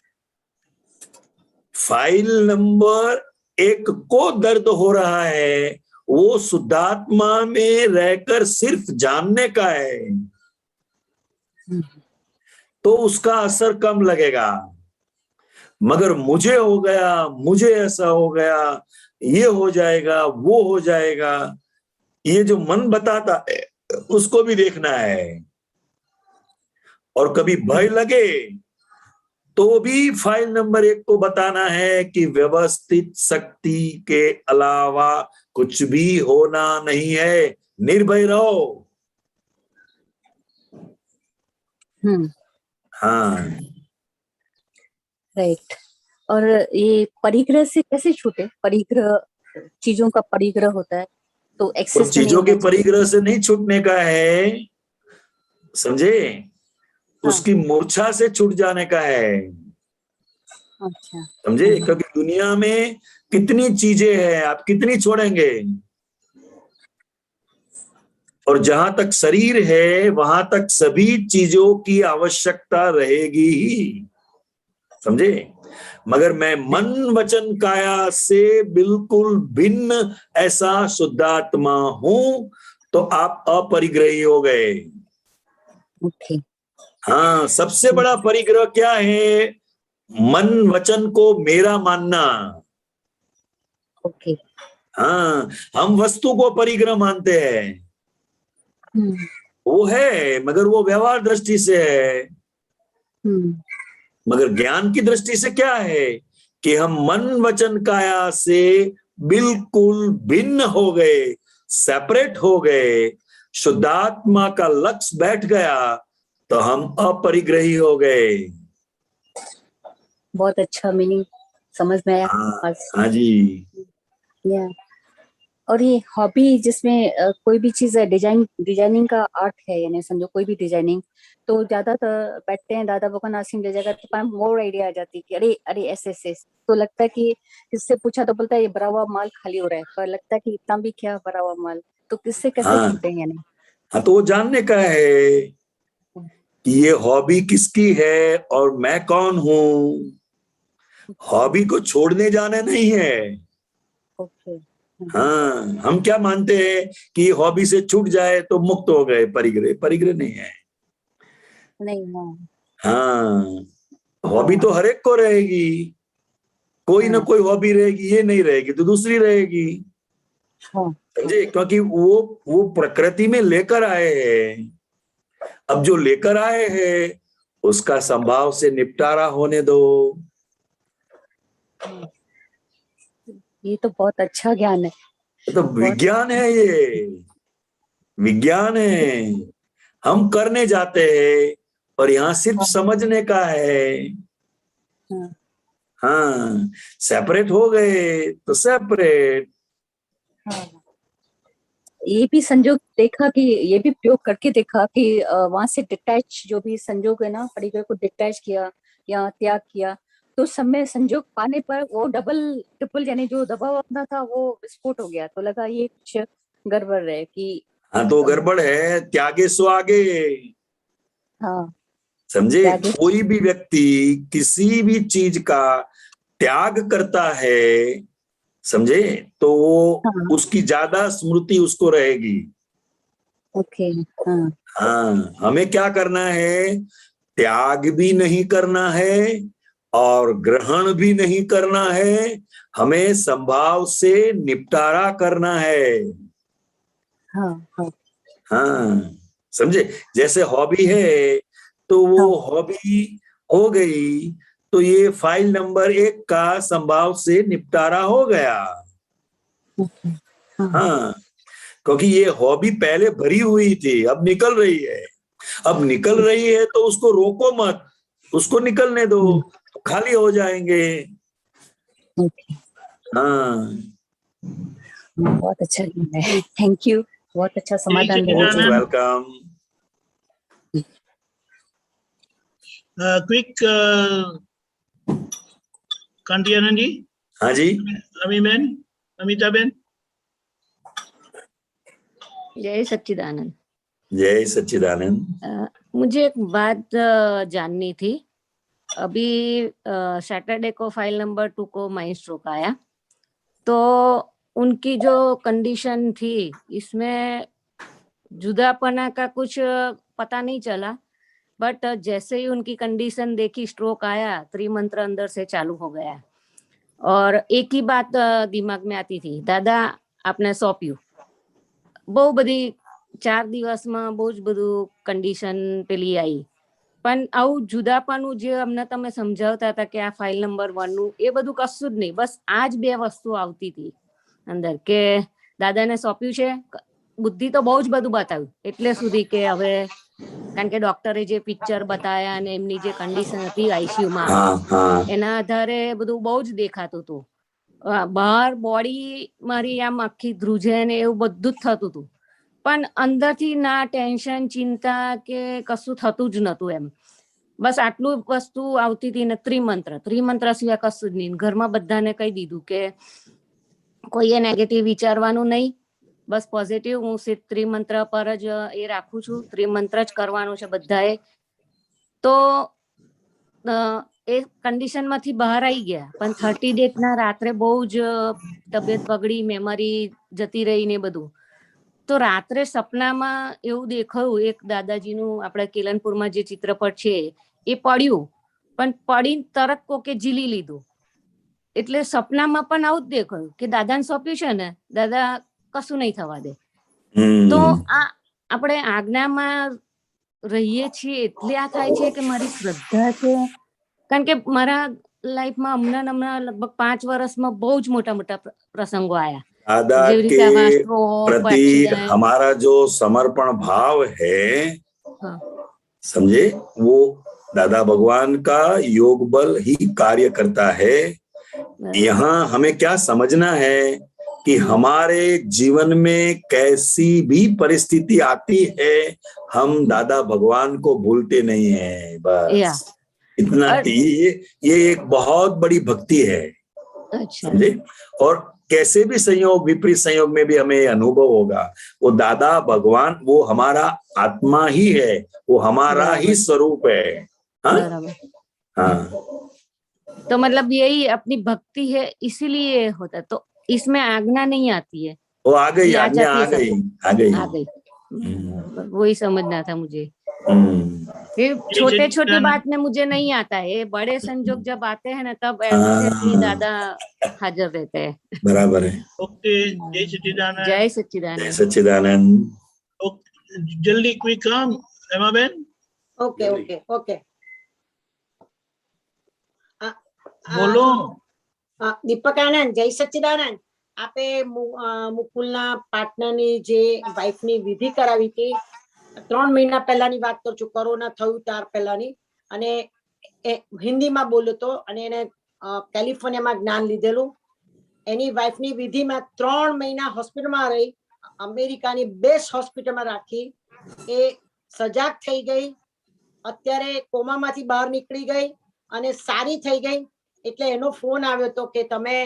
फाइल नंबर 1 को दर्द हो रहा है, वो शुद्धात्मा में रहकर सिर्फ जानने का है, तो उसका असर कम लगेगा। मगर मुझे हो गया, मुझे ऐसा हो गया, ये हो जाएगा, वो हो जाएगा, ये जो मन बताता है उसको भी देखना है। और कभी भय लगे तो भी फाइल नंबर 1 को बताना है कि व्यवस्थित शक्ति के अलावा कुछ भी होना नहीं है, निर्भय रहो। हाँ, राइट। और ये परिग्रह से कैसे छूटे? परिग्रह, चीजों का परिग्रह होता है तो वो एक्सेस में नहीं चीजों के होना चाहिए। परिग्रह से नहीं छूटने का है, समझे? हाँ। उसकी मूर्छा से छूट जाने का है, अच्छा। समझे? क्योंकि दुनिया में कितनी चीजें हैं, आप कितनी छोड़ेंगे? और जहां तक शरीर है वहां तक सभी चीजों की आवश्यकता रहेगी ही, समझे? मगर मैं मन वचन काया से बिल्कुल भिन्न ऐसा शुद्धात्मा हूं, तो आप अपरिग्रही हो गए। ओके। हाँ, सबसे बड़ा परिग्रह क्या है? मन वचन को मेरा मानना। ओके। हाँ, हम वस्तु को परिग्रह मानते हैं, वो है, मगर वो व्यवहार दृष्टि से है। मगर ज्ञान की दृष्टि से क्या है कि हम मन वचन काया से बिल्कुल भिन्न हो गए, सेपरेट हो गए, शुद्धात्मा का लक्ष्य बैठ गया, तो हम अपरिग्रही हो गए। बहुत अच्छा मीनिंग समझ में आया। हाँ, हाँ जी। या और ये हॉबी जिसमें कोई भी चीज डिजाइनिंग का आर्ट है, यानी समझो कोई भी डिजाइनिंग, तो ज्यादातर बैठते हैं दादा भगवान आसिम ले जाकर तो पास मोर आइडिया आ जाती है कि अरे अरे ऐसे तो लगता है कि किससे पूछा तो बोलता है ये भरा हुआ माल खाली हो रहा है, पर लगता है कि इतना भी क्या भरा हुआ माल, तो किससे कैसे हाँ, छूटे हैं यानी? हाँ, तो वो जानने का है कि ये हॉबी किसकी है और मैं कौन हूं। हॉबी को छोड़ने जाना नहीं है। ओके। हाँ, हम क्या मानते हैं कि हॉबी से छूट जाए तो मुक्त हो गए, परिग्रह परिग्रह नहीं है। नहीं। हाँ हाँ, हॉबी तो हर एक को रहेगी, कोई ना कोई हॉबी रहेगी, ये नहीं रहेगी तो दूसरी रहेगी, हाँ समझे? क्योंकि वो प्रकृति में लेकर आए हैं। अब जो लेकर आए हैं उसका संभाव से निपटारा होने दो। ये तो बहुत अच्छा ज्ञान है। तो विज्ञान है, ये विज्ञान है। हम करने जाते हैं और यहाँ सिर्फ समझने का है। हाँ। हाँ, सेपरेट हो गए तो सेपरेट। हाँ। ये भी संजोग देखा कि ये भी प्रयोग करके देखा कि वहां से डिटैच जो भी संजोग है ना, परिग्रह को डिटैच किया या त्याग किया, तो समय संजोग पाने पर वो डबल ट्रिपल यानी जो दबाव अपना था वो विस्फोट हो गया, तो लगा ये कुछ गड़बड़ है कि हाँ, तो गड़बड़ है, त्यागे सो आगे। हाँ समझे? त्यागे। कोई भी व्यक्ति किसी भी चीज का त्याग करता है, समझे? तो वो हाँ। उसकी ज्यादा स्मृति उसको रहेगी। ओके। हाँ। हाँ, हमें क्या करना है? त्याग भी नहीं करना है और ग्रहण भी नहीं करना है, हमें संभाव से निपटारा करना है। हाँ। हाँ। हाँ, समझे? जैसे हॉबी है तो वो हाँ। हॉबी हो गई, तो ये फाइल नंबर 1 का संभाव से निपटारा हो गया। ओके। हाँ। हाँ, क्योंकि ये हॉबी पहले भरी हुई थी, अब निकल रही है। अब निकल रही है तो उसको रोको मत, उसको निकलने दो, तो खाली हो जाएंगे। ओके। हाँ, बहुत अच्छा है, थैंक यू, बहुत अच्छा समाधान जय देने मोस्ट के लिए। वेलकम। क्विक कांति आनंद जी, हाँ जी, अमीबेन, अमिताबेन। जय सच्चिदानंद। जय सच्चिदानंद। मुझे एक बात जाननी थी। अभी सैटरडे को फाइल नंबर 2 को माइंड स्ट्रोक आया, तो उनकी जो कंडीशन थी इसमें जुदापना का कुछ पता नहीं चला, बट जैसे ही उनकी कंडीशन देखी, स्ट्रोक आया, त्रिमंत्र अंदर से चालू हो गया और एक ही बात दिमाग में आती थी, दादा आपने सौंप्યું। બહુ બધી 4 દિવસમાં બહુ જ બધું કન્ડિશન પેલી આવી, પણ આવું જુદાપણું જે અમને તમે સમજાવતા હતા કે આ ફાઇલ નંબર 1 નું, એ બધું કશું જ નહીં, બસ આ જ બે વસ્તુ આવતી હતી અંદર કે દાદાને સોંપ્યું છે. બુદ્ધિ તો બહુ જ બધું બતાવ્યું એટલે સુધી કે હવે, કારણ કે ડોક્ટરે જે પિક્ચર બતાવ્યા અને એમની જે કન્ડિશન હતી આઈસીયુમાં, हाँ हाँ એના આધારે બધું બહુ જ દેખાતું હતું. બહાર બોડી મારી આમ આખી ધ્રુજે ને એવું બધું જ થતું હતું, પણ અંદરથી ના ટેન્શન, ચિંતા કે કશું થતું જ નતું એમ. બસ આટલું વસ્તુ આવતી હતી ને ત્રિમંત્ર સિવાય કશું જ નહીં. ઘરમાં બધાને કહી દીધું કે કોઈએ નેગેટિવ વિચારવાનું નહીં, બસ પોઝિટિવ. હું ત્રિમંત્ર પર જ એ રાખું છું, ત્રિમંત્ર જ કરવાનું છે બધાએ. તો એ કન્ડિશનમાંથી બહાર આવી ગયા, પણ 30 ડેટના રાત્રે બહુ જ તબિયત બગડી, મેમરી જતી રહી ને બધું. તો રાત્રે સપનામાં એવું દેખાયું, એક દાદાજીનું આપણે કેલનપુરમાં જે ચિત્રપટ છે એ પડ્યું, પણ પડીને તરત કોકે ઝીલી લીધું. એટલે સપનામાં પણ આવું જ દેખાયું કે દાદાને સોંપ્યું છે ને, દાદા કશું નહીં થવા દે. તો આ આપણે આજ્ઞામાં રહીએ છીએ એટલે આ થાય છે કે મારી શ્રદ્ધા છે? કારણ કે મારા લાઈફમાં હમણાં લગભગ 5 વર્ષમાં બહુ જ મોટા પ્રસંગો આયા, दादा જેવી રીતે के આવા સ્ટ્રોક, प्रति एक्सीडेंट। हमारा जो समर्पण भाव है, हाँ, समझे, वो दादा भगवान का योग बल ही कार्य करता है। यहाँ हमें क्या समझना है कि हमारे जीवन में कैसी भी परिस्थिति आती है, हम दादा भगवान को भूलते नहीं है, या बस इतना। और- ये एक बहुत बड़ी भक्ति है, अच्छा, समझे। और कैसे भी संयोग, विपरीत संयोग में भी हमें अनुभव होगा, वो दादा भगवान वो हमारा आत्मा ही है, वो हमारा बराबर। ही स्वरूप है। हाँ बराबर। हाँ, तो मतलब यही अपनी भक्ति है, इसीलिए होता है। तो इसमें आज्ञा नहीं आती है, वो आ गई, ये आ आज्ञा जाती आ है गई, सबको, आ गई। आ गई। वही समझना था मुझे। हम्म, ये छोटे छोटी सच्चिदानंद। बात में मुझे नहीं आता है, बड़े संजोग जब आते हैं ना, तब एग्जैक्टली हाँ, दादा हाजिर रहते हैं। बराबर है। ओके, जय सच्चिदानंद। जय जय सच्चिदानंद। सच्चिदानंद। ओके, जल्दी क्विक काम, एमाबेन। ઓકે ઓકે ઓકે બોલો। દીપક આનંદ, જય સચ્ચિદાનંદ. આપે મુકુલના પાર્ટનરની જે વાઇફની વિધિ કરાવી હતી 3 મહિના પહેલાની વાત કરું છું, કોરોના થયું ત્યાર પહેલાની, અને હિન્દીમાં બોલ્યો હતો અને એને કેલિફોર્નિયામાં જ્ઞાન લીધેલું. એની વાઇફની વિધિમાં 3 મહિના હોસ્પિટલમાં રહી, અમેરિકાની બેસ્ટ હોસ્પિટલમાં રાખી. એ સજાગ થઈ ગઈ, અત્યારે કોમામાંથી બહાર નીકળી ગઈ અને સારી થઈ ગઈ. એટલે એનો ફોન આવ્યો હતો કે તમે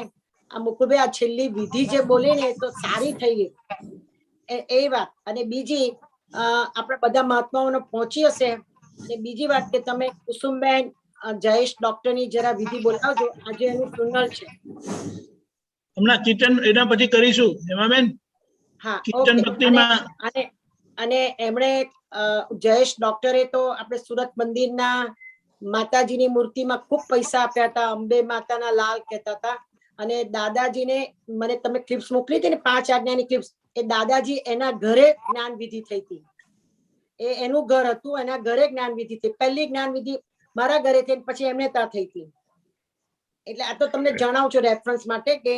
આ મુકુલભાઈ આ છેલ્લી વિધિ જે બોલી ને તો સારી થઈ ગઈ, એ વાત. અને બીજી આપણા બધા મહાત્માઓને પહોંચી હશે. અને બીજી વાત કે તમે કુસુમબેન જયેશ ડોક્ટરની જરા વિધિ બોલાવજો, આજે એનું ફ્યુનરલ છે. હમણાં કીર્તન એના પછી કરીશું હેમાબેન. હા કીર્તન ઓકે ભક્તિમાં અને એમણે જયેશ ડોક્ટરે તો આપણે સુરત મંદિરના માતાજીની મૂર્તિમાં ખૂબ પૈસા આપ્યા હતા. અંબે માતાના લાલ કહેતા હતા. અને દાદાજીને મને તમે ક્લિપ્સ મોકલી હતી ને 5 આજ્ઞાની ક્લિપ્સ, એ દાદાજી એના ઘરે જ્ઞાન વિધિ થઈ હતી. એ એનું ઘર હતું, એના ઘરે જ્ઞાન વિધિ થઈ. પહેલી જ્ઞાન વિધિ મારા ઘરે થઈ, પછી એમને ત્યાં થઈ હતી. એટલે આ તો તમને જણાવું છું રેફરન્સ માટે કે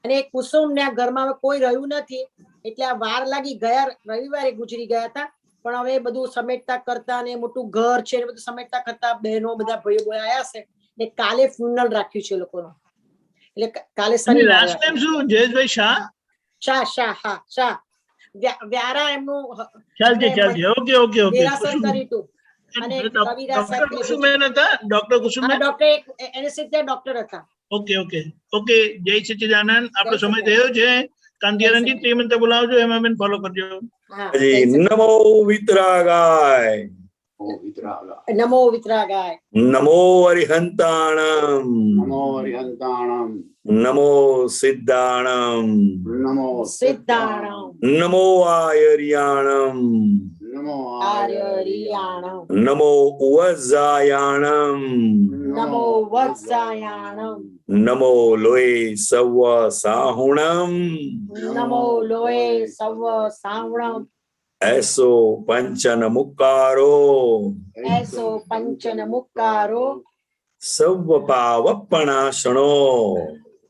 અને કુસુમના ઘરમાં કોઈ રહ્યું નથી, એટલે આ વાર લાગી. ગયા રવિવારે ગુજરી ગયા હતા, પણ હવે બધું સમેટતા કરતા ને મોટું ઘર છે બધું સમેટતા કરતા બહેનો બધા ભાઈઓ આવ્યા છે ને કાલે ફ્યુનરલ રાખ્યું છે લોકોનો. એટલે કાલે લાસ્ટ ટાઈમ શું જયેશભાઈ શાહ શાહ શાહ હા શાહ વ્યારા એમનું ચાલજે ઓકે ઓકે ઓકે દેરાસર કર્યું હતું. અને ડોક્ટર કુસુમબેન હતા, ડોક્ટર કુસુમબેન ડોક્ટર એને સીધા ડોક્ટર હતા. Okay okay okay. જય સચ્ચિદાનંદ. આપણો સમય થયો છે. કાંતિયાનંદજી 3 મિનિટ બોલાવજો, હેમાબેન ફોલો કરજો. જી નમો વિતરાગાય, નમો વિતરાગાય, નમો અરિહંતાણમ, નમો હરિહંતાણમ, નમો સિદ્ધાણમ, નમો સિદ્ધાણમ, નમો આયર્યાણમ, નમો આર્યરિયાણમ, નમો ઉવઝાયાણમ, નમો વત્સાયાણમ, નમો લોય સવ સાહુણમ, નમો લોય સવ સાવણમ, એસો પંચન મુક્કારો, એસો પંચન મુક્કારો, સવ પાવપણાશણો,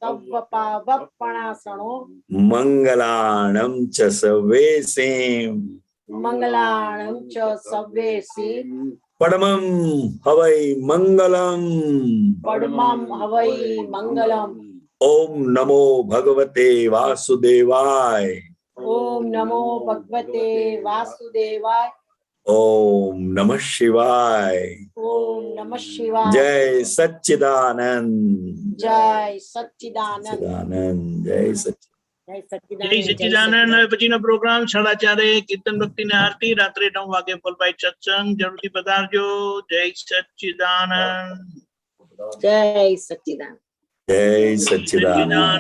સવ પાવપણાસણો, મંગલાણમ ચ સવેસીમ, મંગલાણમ ચ સવ્યેસી, પડમમ હવૈ મંગલમ, પડમમ હવૈ મંગલમ. ઓમ નમો ભગવતે વાસુદેવાય, ઓમ નમો ભગવતે વાસુદેવાય, ઓમ નમઃ શિવાય, ઓમ નમઃ શિવાય. જય સચ્ચિદાનંદ, જય સચ્ચિદાનંદ, સચ્ચિદાનંદ, જય સચ્ચિદાનંદ. જય જય સચ્ચિદાનંદ, સચ્ચિદાનંદ. હવે પછીનો પ્રોગ્રામ 4:30 કીર્તન ભક્તિ ને આરતી, રાત્રે 9 વાગે ફોલબાઈ સત્સંગ. જરૂરથી પધારજો. જય સચ્ચિદાનંદ, જય સચ્ચિદાનંદ. જય સચ્ચિદાનંદ.